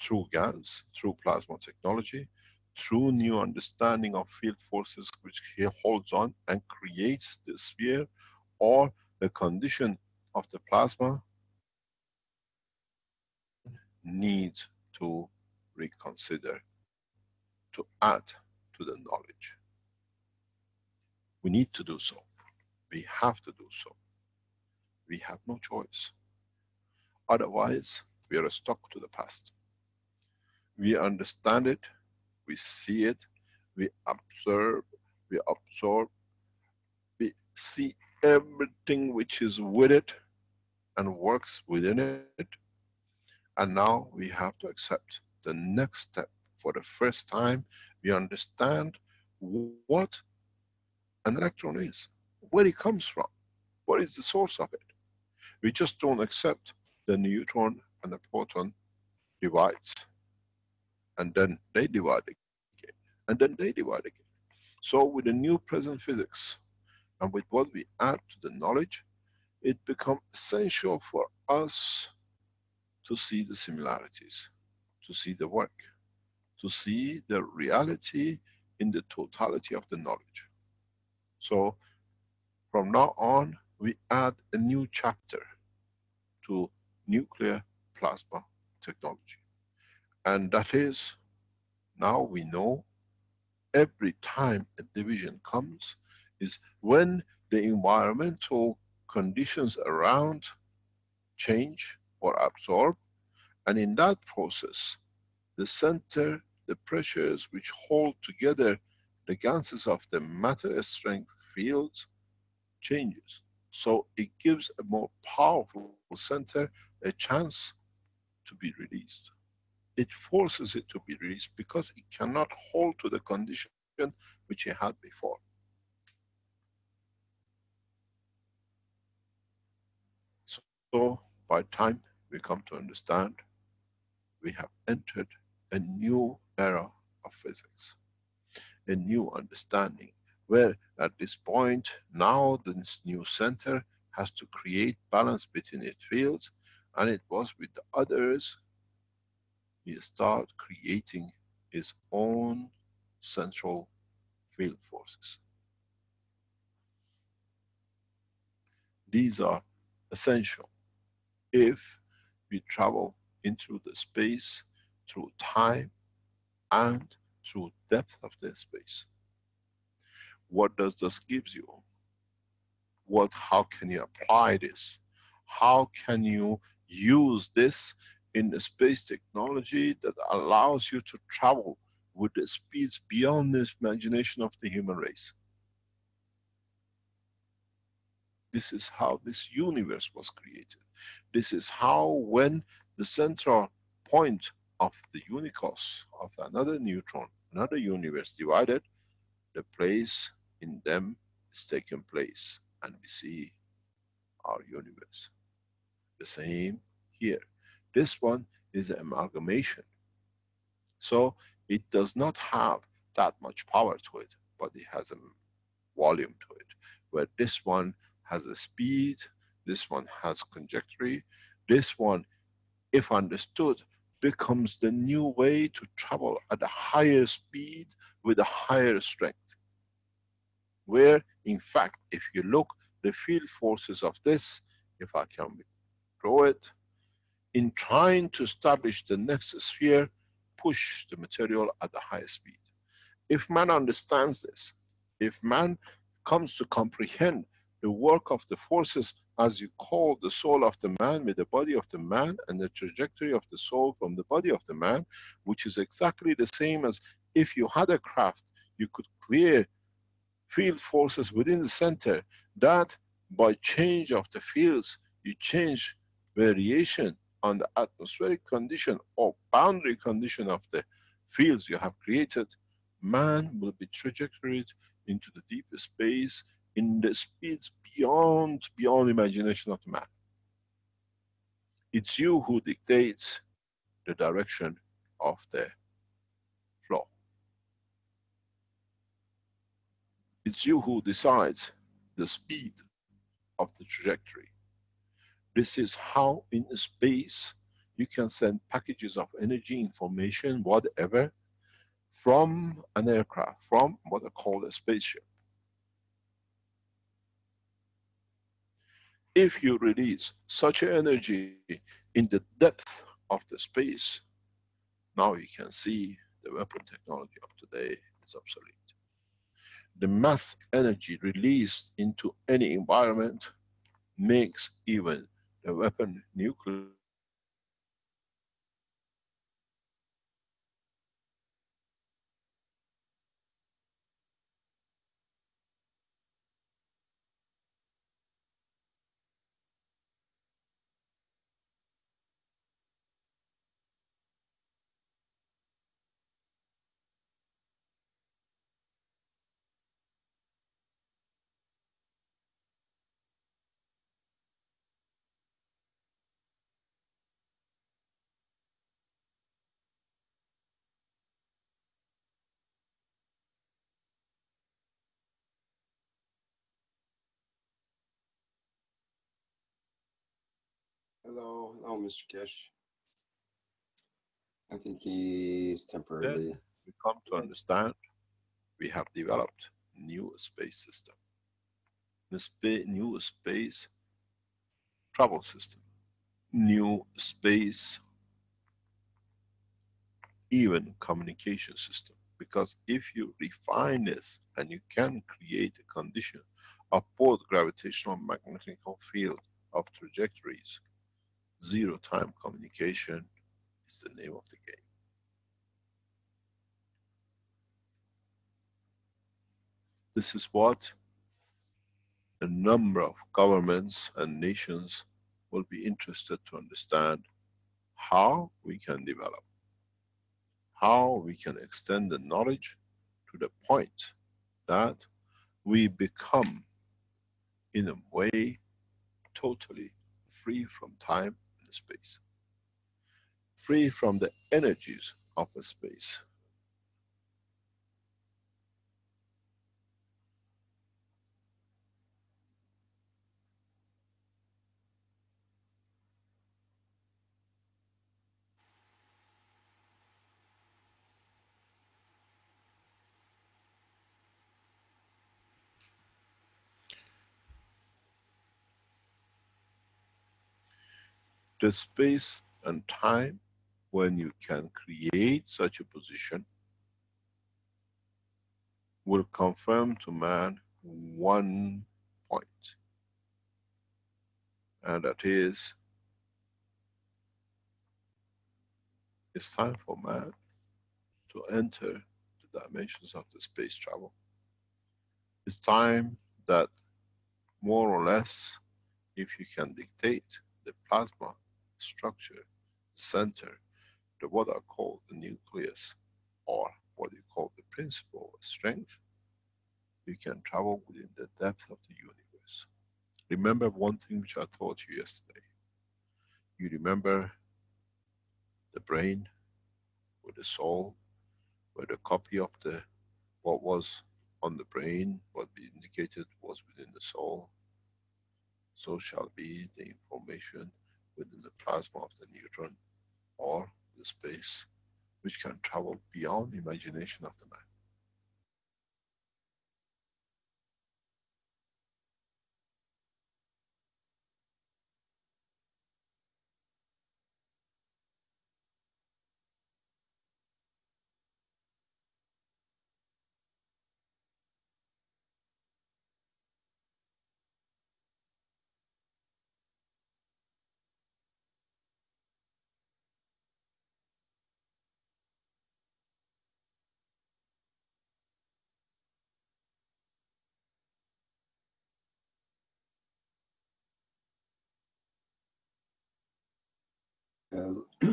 through GANs, through plasma technology, through new understanding of field forces which he holds on and creates the sphere or the condition of the plasma, needs to reconsider, to add to the knowledge. We need to do so. We have to do so. We have no choice. Otherwise, we are stuck to the past. We understand it, we see it, we observe, we absorb, we see everything which is with it and works within it. And now we have to accept the next step. For the first time, we understand what an electron is, where it comes from, what is the source of it. We just don't accept the neutron and the proton divides. And then they divide again, and then they divide again. So with the new present physics, and with what we add to the knowledge, it becomes essential for us to see the similarities, to see the work, to see the reality in the totality of the knowledge. So from now on, we add a new chapter to nuclear plasma technology. And that is, now we know every time a division comes is when the environmental conditions around change or absorb, and in that process, the center, the pressures which hold together the ganses of the matter strength fields changes. So it gives a more powerful center a chance to be released. It forces it to be released because it cannot hold to the condition which it had before. So by time we come to understand, we have entered a new era of physics, a new understanding, where at this point now this new center has to create balance between its fields, and it was with the others he start creating his own central field forces. These are essential if we travel into the space through time and through depth of the space. What does this gives you? How can you apply this? How can you use this in the space technology that allows you to travel with the speeds beyond the imagination of the human race? This is how this universe was created. This is how, when the central point of the unicos, of another neutron, another universe divided, the place in them is taken place, and we see our universe. The same here. This one is an amalgamation. So it does not have that much power to it, but it has a volume to it. Where this one has a speed, this one has conjecture, this one, if understood, becomes the new way to travel at a higher speed with a higher strength. Where, in fact, if you look, the field forces of this, if I can draw it, in trying to establish the next sphere, push the material at a higher speed. If man understands this, if man comes to comprehend the work of the forces, as you call the soul of the man with the body of the man, and the trajectory of the soul from the body of the man, which is exactly the same as if you had a craft, you could create field forces within the center, that by change of the fields, you change variation on the atmospheric condition or boundary condition of the fields you have created, man will be trajectoried into the deep space in the speeds beyond imagination of the man. It's you who dictates the direction of the flow. It's you who decides the speed of the trajectory. This is how in space you can send packages of energy, information, whatever, from an aircraft, from what I call a spaceship. If you release such energy in the depth of the space, now you can see the weapon technology of today is obsolete. The mass energy released into any environment makes even the weapon nuclear Hello, hello, Mr. Keshe. I think he's temporarily. Then we come to understand we have developed new space system, new space travel system, new space even communication system. Because if you refine this and you can create a condition of both gravitational and magnetic field of trajectories, zero time communication is the name of the game. This is what a number of governments and nations will be interested to understand, how we can develop, how we can extend the knowledge to the point that we become, in a way, totally free from time and space, free from the energies of a space. The space and time when you can create such a position will confirm to man one point, and that is, it's time for man to enter the dimensions of the space travel. It's time that more or less, if you can dictate the plasma structure, center, the what are called the nucleus, or what you call the principle of strength, you can travel within the depth of the universe. Remember one thing which I taught you yesterday. You remember the brain with the soul, where the copy of the what was on the brain, what we indicated was within the soul, so shall be the information within the plasma of the neutron or the space, which can travel beyond imagination of the man.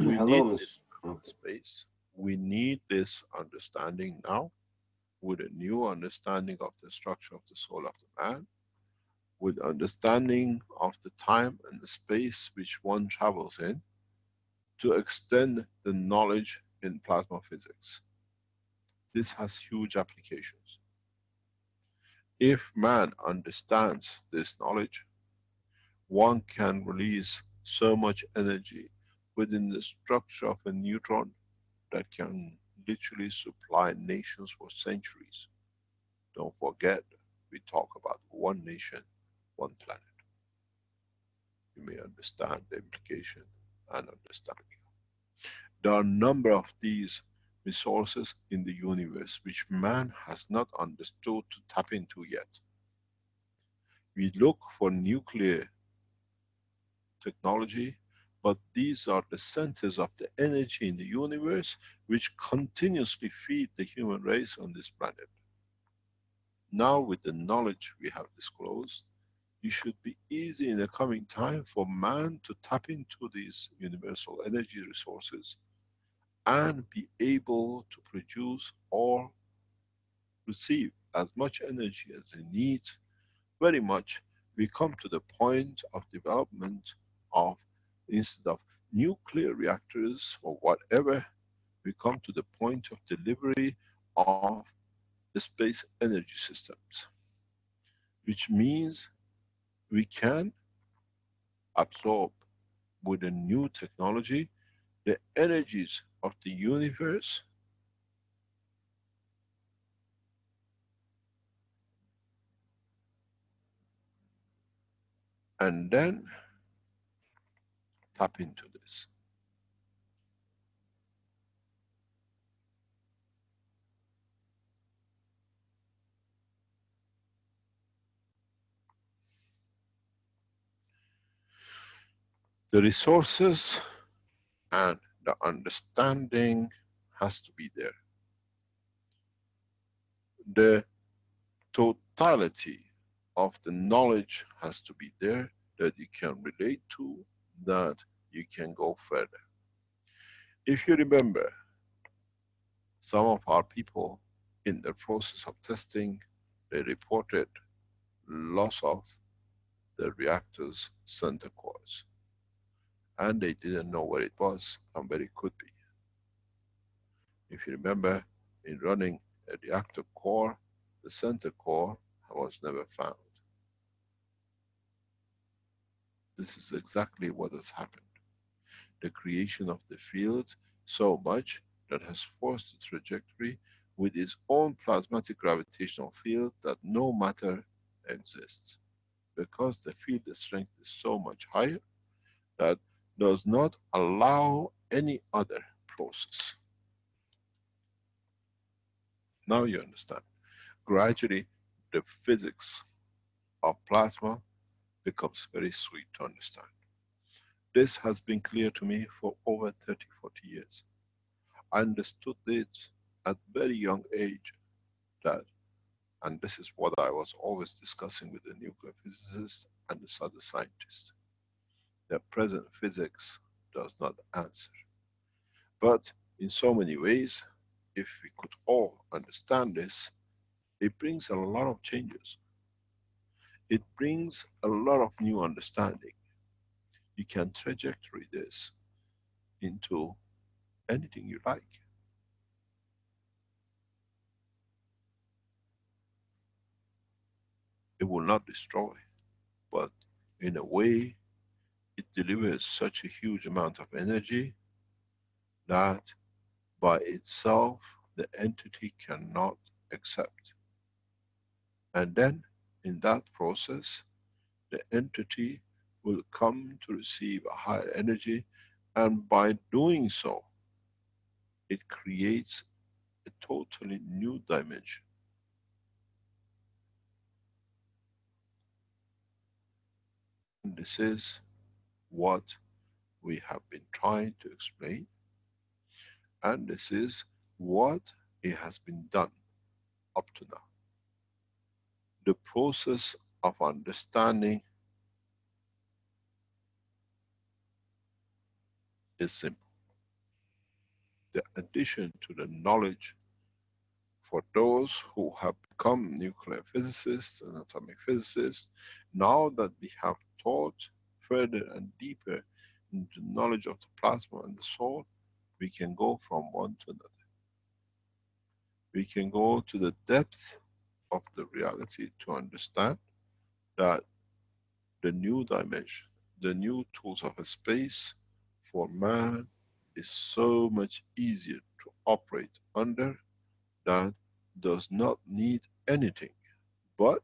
We Hello, need Mr. this space. We need this understanding now, with a new understanding of the structure of the soul of the man, with understanding of the time and the space which one travels in, to extend the knowledge in plasma physics. This has huge applications. If man understands this knowledge, one can release so much energy within the structure of a neutron that can literally supply nations for centuries. Don't forget, we talk about one nation, one planet. You may understand the implication and understanding. There are a number of these resources in the universe which man has not understood to tap into yet. We look for nuclear technology, but these are the centers of the energy in the universe which continuously feed the human race on this planet. Now, with the knowledge we have disclosed, it should be easy in the coming time for man to tap into these universal energy resources and be able to produce or receive as much energy as he needs. Very much, we come to the point of development of, instead of nuclear reactors or whatever, we come to the point of delivery of the space energy systems, which means we can absorb with a new technology the energies of the universe and then tap into this. The resources and the understanding has to be there. The totality of the knowledge has to be there that you can relate to, that you can go further. If you remember, some of our people in the process of testing, they reported loss of the reactor's center cores. and they didn't know where it was and where it could be. If you remember, in running a reactor core, the center core was never found. This is exactly what has happened. The creation of the field so much that has forced the trajectory with its own plasmatic gravitational field that no matter exists. Because the field strength is so much higher that does not allow any other process. Now you understand. Gradually, the physics of plasma becomes very sweet to understand. This has been clear to me for over 30, 40 years. I understood it at very young age that, and this is what I was always discussing with the nuclear physicists and the other scientists, that present physics does not answer. But in so many ways, if we could all understand this, it brings a lot of changes. It brings a lot of new understanding. You can trajectory this into anything you like. It will not destroy, but in a way, it delivers such a huge amount of energy that by itself the entity cannot accept. And then in that process, the entity will come to receive a higher energy, and by doing so, it creates a totally new dimension. And this is what we have been trying to explain, and this is what it has been done up to now. The process of understanding is simple. The addition to the knowledge for those who have become nuclear physicists and atomic physicists, now that we have taught further and deeper into knowledge of the plasma and the soul, we can go from one to another. We can go to the depth of the reality to understand that the new dimension, the new tools of a space for man is so much easier to operate under, that does not need anything but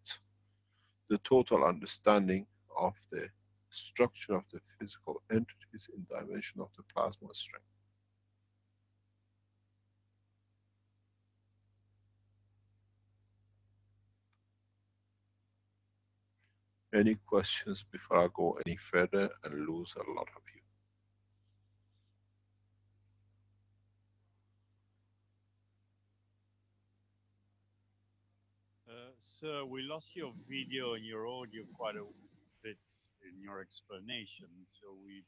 the total understanding of the structure of the physical entities in dimension of the plasma strength. Any questions before I go any further and lose a lot of you? Sir, we lost your video and your audio quite a bit in your explanation, so we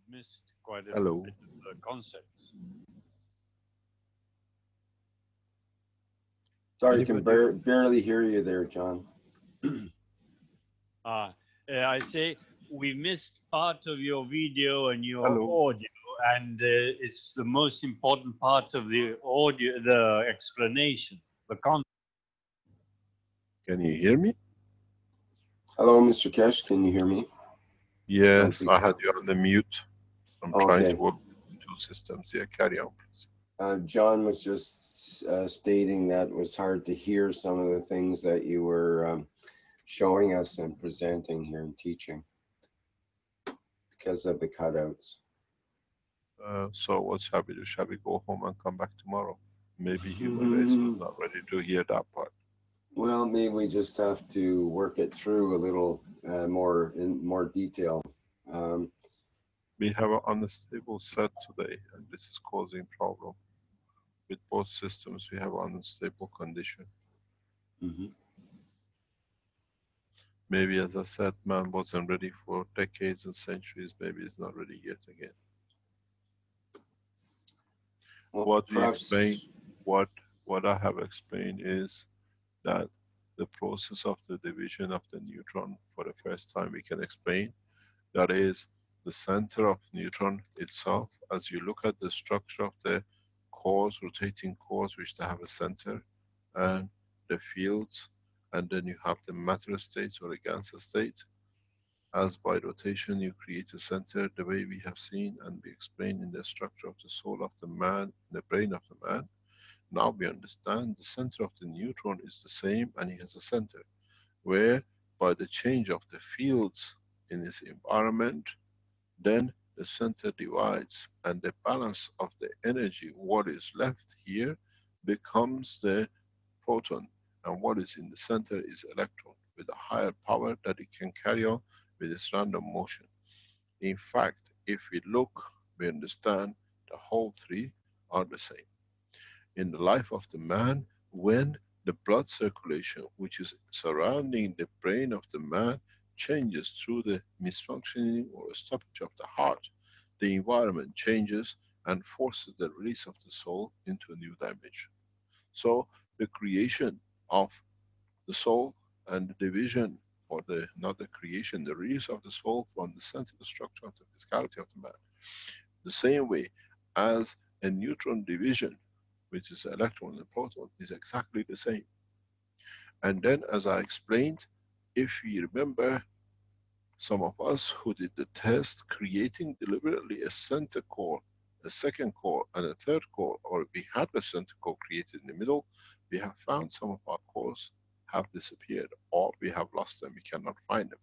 missed quite a Hello. bit of the concepts. Sorry, you can barely hear you there, John. I say we missed part of your video and your Hello. audio, and it's the most important part of the audio, the explanation, the concept. Can you hear me? Hello, Mr. Keshe, can you hear me? Yes, I had you on the mute. I'm trying to Okay. work with two systems. Yeah, carry on, please. John was just stating that it was hard to hear some of the things that you were showing us and presenting here and teaching because of the cutouts. So what shall we do? Shall we go home and come back tomorrow? Maybe human race was not ready to hear that part. Well, maybe we just have to work it through a little more in more detail. We have an unstable set today, and this is causing problem. With both systems, we have unstable condition. Maybe, as I said, man wasn't ready for decades and centuries. Maybe it's not ready yet again. Well, What we perhaps... explain, what I have explained is that the process of the division of the neutron, for the first time we can explain, that is the center of neutron itself, as you look at the structure of the cores, rotating cores, which they have a center, and the fields, and then you have the matter states or the Ganser state. As by rotation you create a center, the way we have seen and we explained in the structure of the soul of the man, the brain of the man. Now we understand the center of the neutron is the same, and he has a center, where by the change of the fields in his environment, then the center divides, and the balance of the energy, what is left here, becomes the proton, and what is in the center is electron, with a higher power that it can carry on with its random motion. In fact, if we look, we understand the whole three are the same. In the life of the man, when the blood circulation, which is surrounding the brain of the man, changes through the misfunctioning or stoppage of the heart, the environment changes and forces the release of the soul into a new dimension. So the creation of the soul and the division, or the, not the creation, the release of the soul from the center structure of the physicality of the man, the same way as a neutron division, which is electron and proton, is exactly the same. And then, as I explained, if you remember, some of us who did the test, creating deliberately a center core, a second core, and a third core, or we had the center core created in the middle, we have found some of our cores have disappeared, or we have lost them, we cannot find them.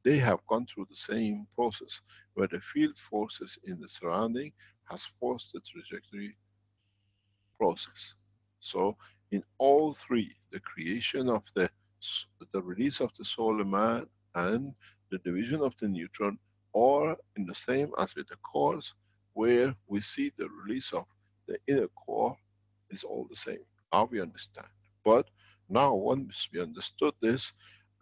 They have gone through the same process, where the field forces in the surrounding has forced the trajectory process. So in all three, the creation of the release of the solar man and the division of the neutron, or in the same as with the cores, where we see the release of the inner core is all the same. Now we understand. But now once we understood this,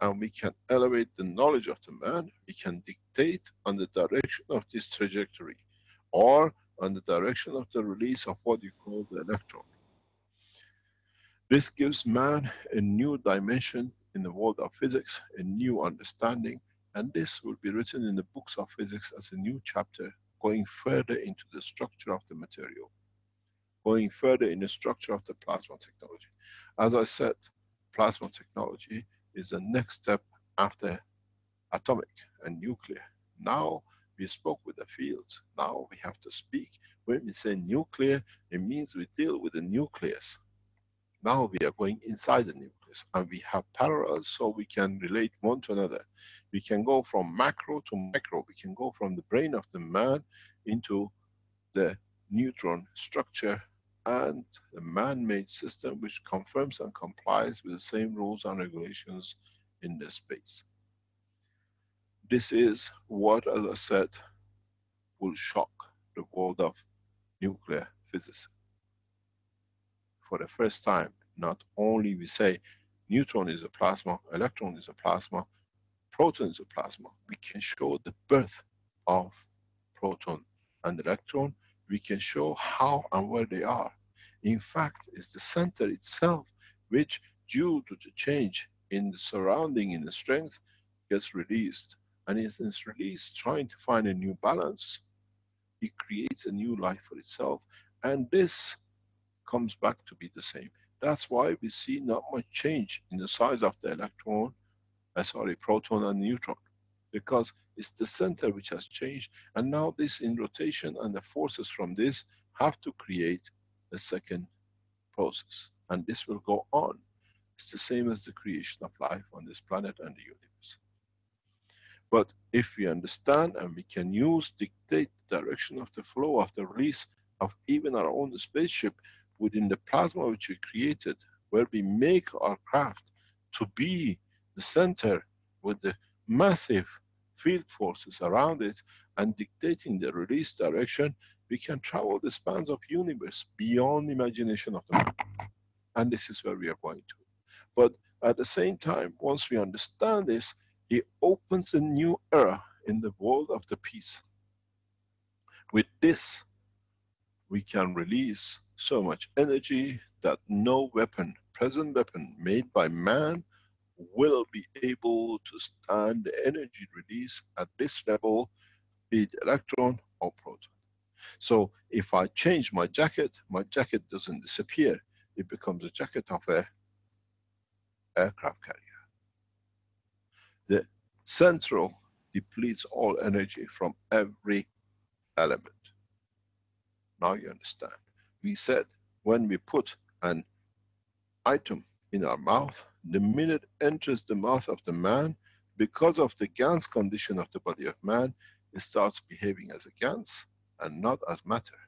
and we can elevate the knowledge of the man, we can dictate on the direction of this trajectory, or on the direction of the release of what you call the electron. This gives man a new dimension in the world of physics, a new understanding, and this will be written in the books of physics as a new chapter, going further into the structure of the material, going further in the structure of the plasma technology. As I said, plasma technology is the next step after atomic and nuclear. Now we spoke with the fields, now we have to speak. When we say nuclear, it means we deal with the nucleus. Now we are going inside the nucleus, and we have parallels, so we can relate one to another. We can go from macro to micro. We can go from the brain of the man into the neutron structure and the man-made system, which confirms and complies with the same rules and regulations in the space. This is what, as I said, will shock the world of nuclear physics. For the first time, not only we say neutron is a plasma, electron is a plasma, proton is a plasma, we can show the birth of proton and electron. We can show how and where they are. In fact, it's the center itself which, due to the change in the surrounding, in the strength, gets released. And it's released trying to find a new balance. It creates a new life for itself. And this comes back to be the same. That's why we see not much change in the size of the electron, proton and neutron, because it's the center which has changed, and now this in rotation and the forces from this have to create a second process, and this will go on. It's the same as the creation of life on this planet and the universe. But if we understand and we can dictate the direction of the flow of the release of even our own spaceship, within the plasma which we created, where we make our craft to be the center with the massive field forces around it and dictating the release direction, we can travel the spans of universe beyond imagination of the mind. And this is where we are going to. But at the same time, once we understand this, it opens a new era in the world of the peace. With this, we can release so much energy that no weapon, present weapon made by man, will be able to stand the energy release at this level be it electron or proton. So if I change my jacket doesn't disappear. It becomes a jacket of a aircraft carrier. The central depletes all energy from every element. Now you understand. We said when we put an item in our mouth, the minute it enters the mouth of the man, because of the Gans condition of the body of man, it starts behaving as a Gans and not as matter.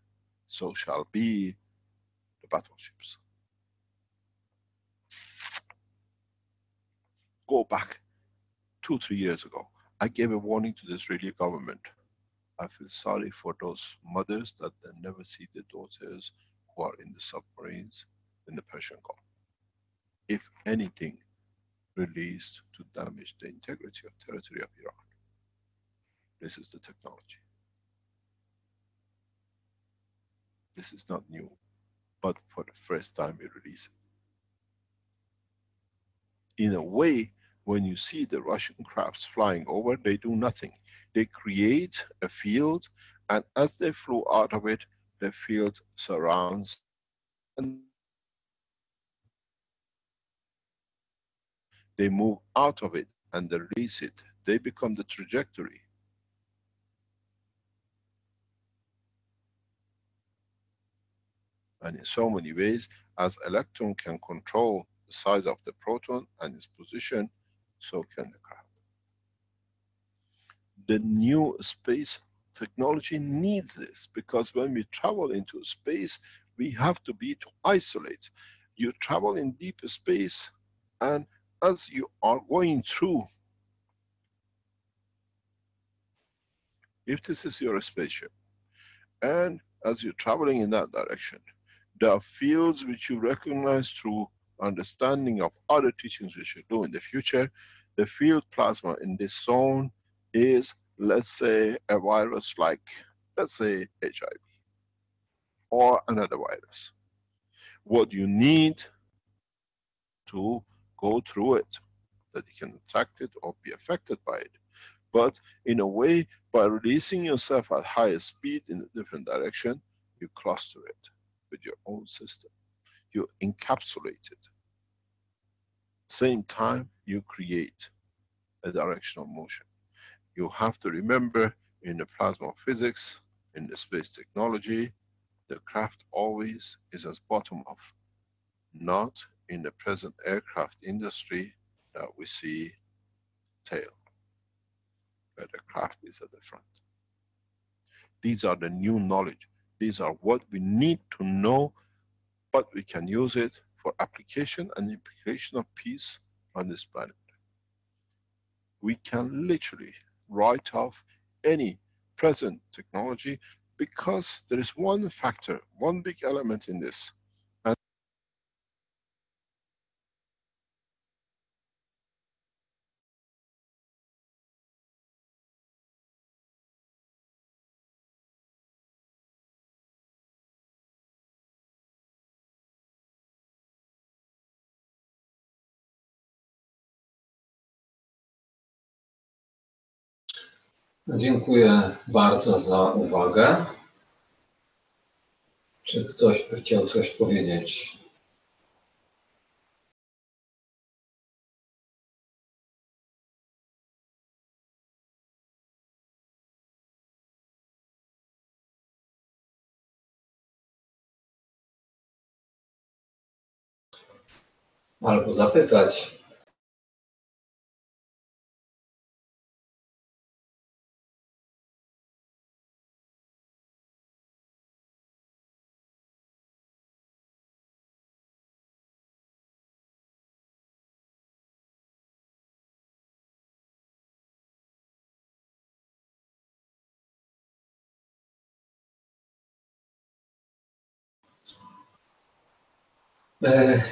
So shall be the battleships. Go back 2-3 years ago. I gave a warning to the Israeli government. I feel sorry for those mothers that they never see their daughters who are in the submarines in the Persian Gulf. If anything released to damage the integrity of territory of Iran. This is the technology. This is not new, but for the first time we release it. In a way, when you see the Russian crafts flying over, they do nothing. They create a field, and as they flew out of it, the field surrounds and they move out of it and they release it. They become the trajectory. And in so many ways, as electron can control the size of the proton and its position, so can the craft. The new space technology needs this, because when we travel into space, we have to be to isolate. You travel in deep space, and as you are going through, if this is your spaceship, and as you're traveling in that direction, there are fields which you recognize through understanding of other teachings which you do in the future. The field plasma in this zone is, let's say, a virus like, let's say, HIV, or another virus. What you need to go through it, that you can attract it or be affected by it. But in a way, by releasing yourself at higher speed in a different direction, you cluster it with your own system. You encapsulate it. Same time, you create a directional motion. You have to remember, in the plasma physics, in the space technology, the craft always is as bottom of, not in the present aircraft industry that we see tail, where the craft is at the front. These are the new knowledge. These are what we need to know, but we can use it for application and implication of peace on this planet. We can literally write off any present technology, because there is one factor, one big element in this. And dziękuję bardzo za uwagę. Czy ktoś by chciał coś powiedzieć? Albo zapytać.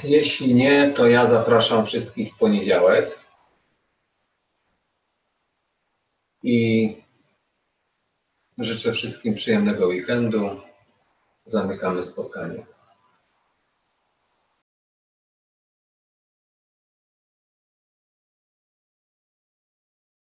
Jeśli nie, to ja zapraszam wszystkich w poniedziałek i życzę wszystkim przyjemnego weekendu. Zamykamy spotkanie.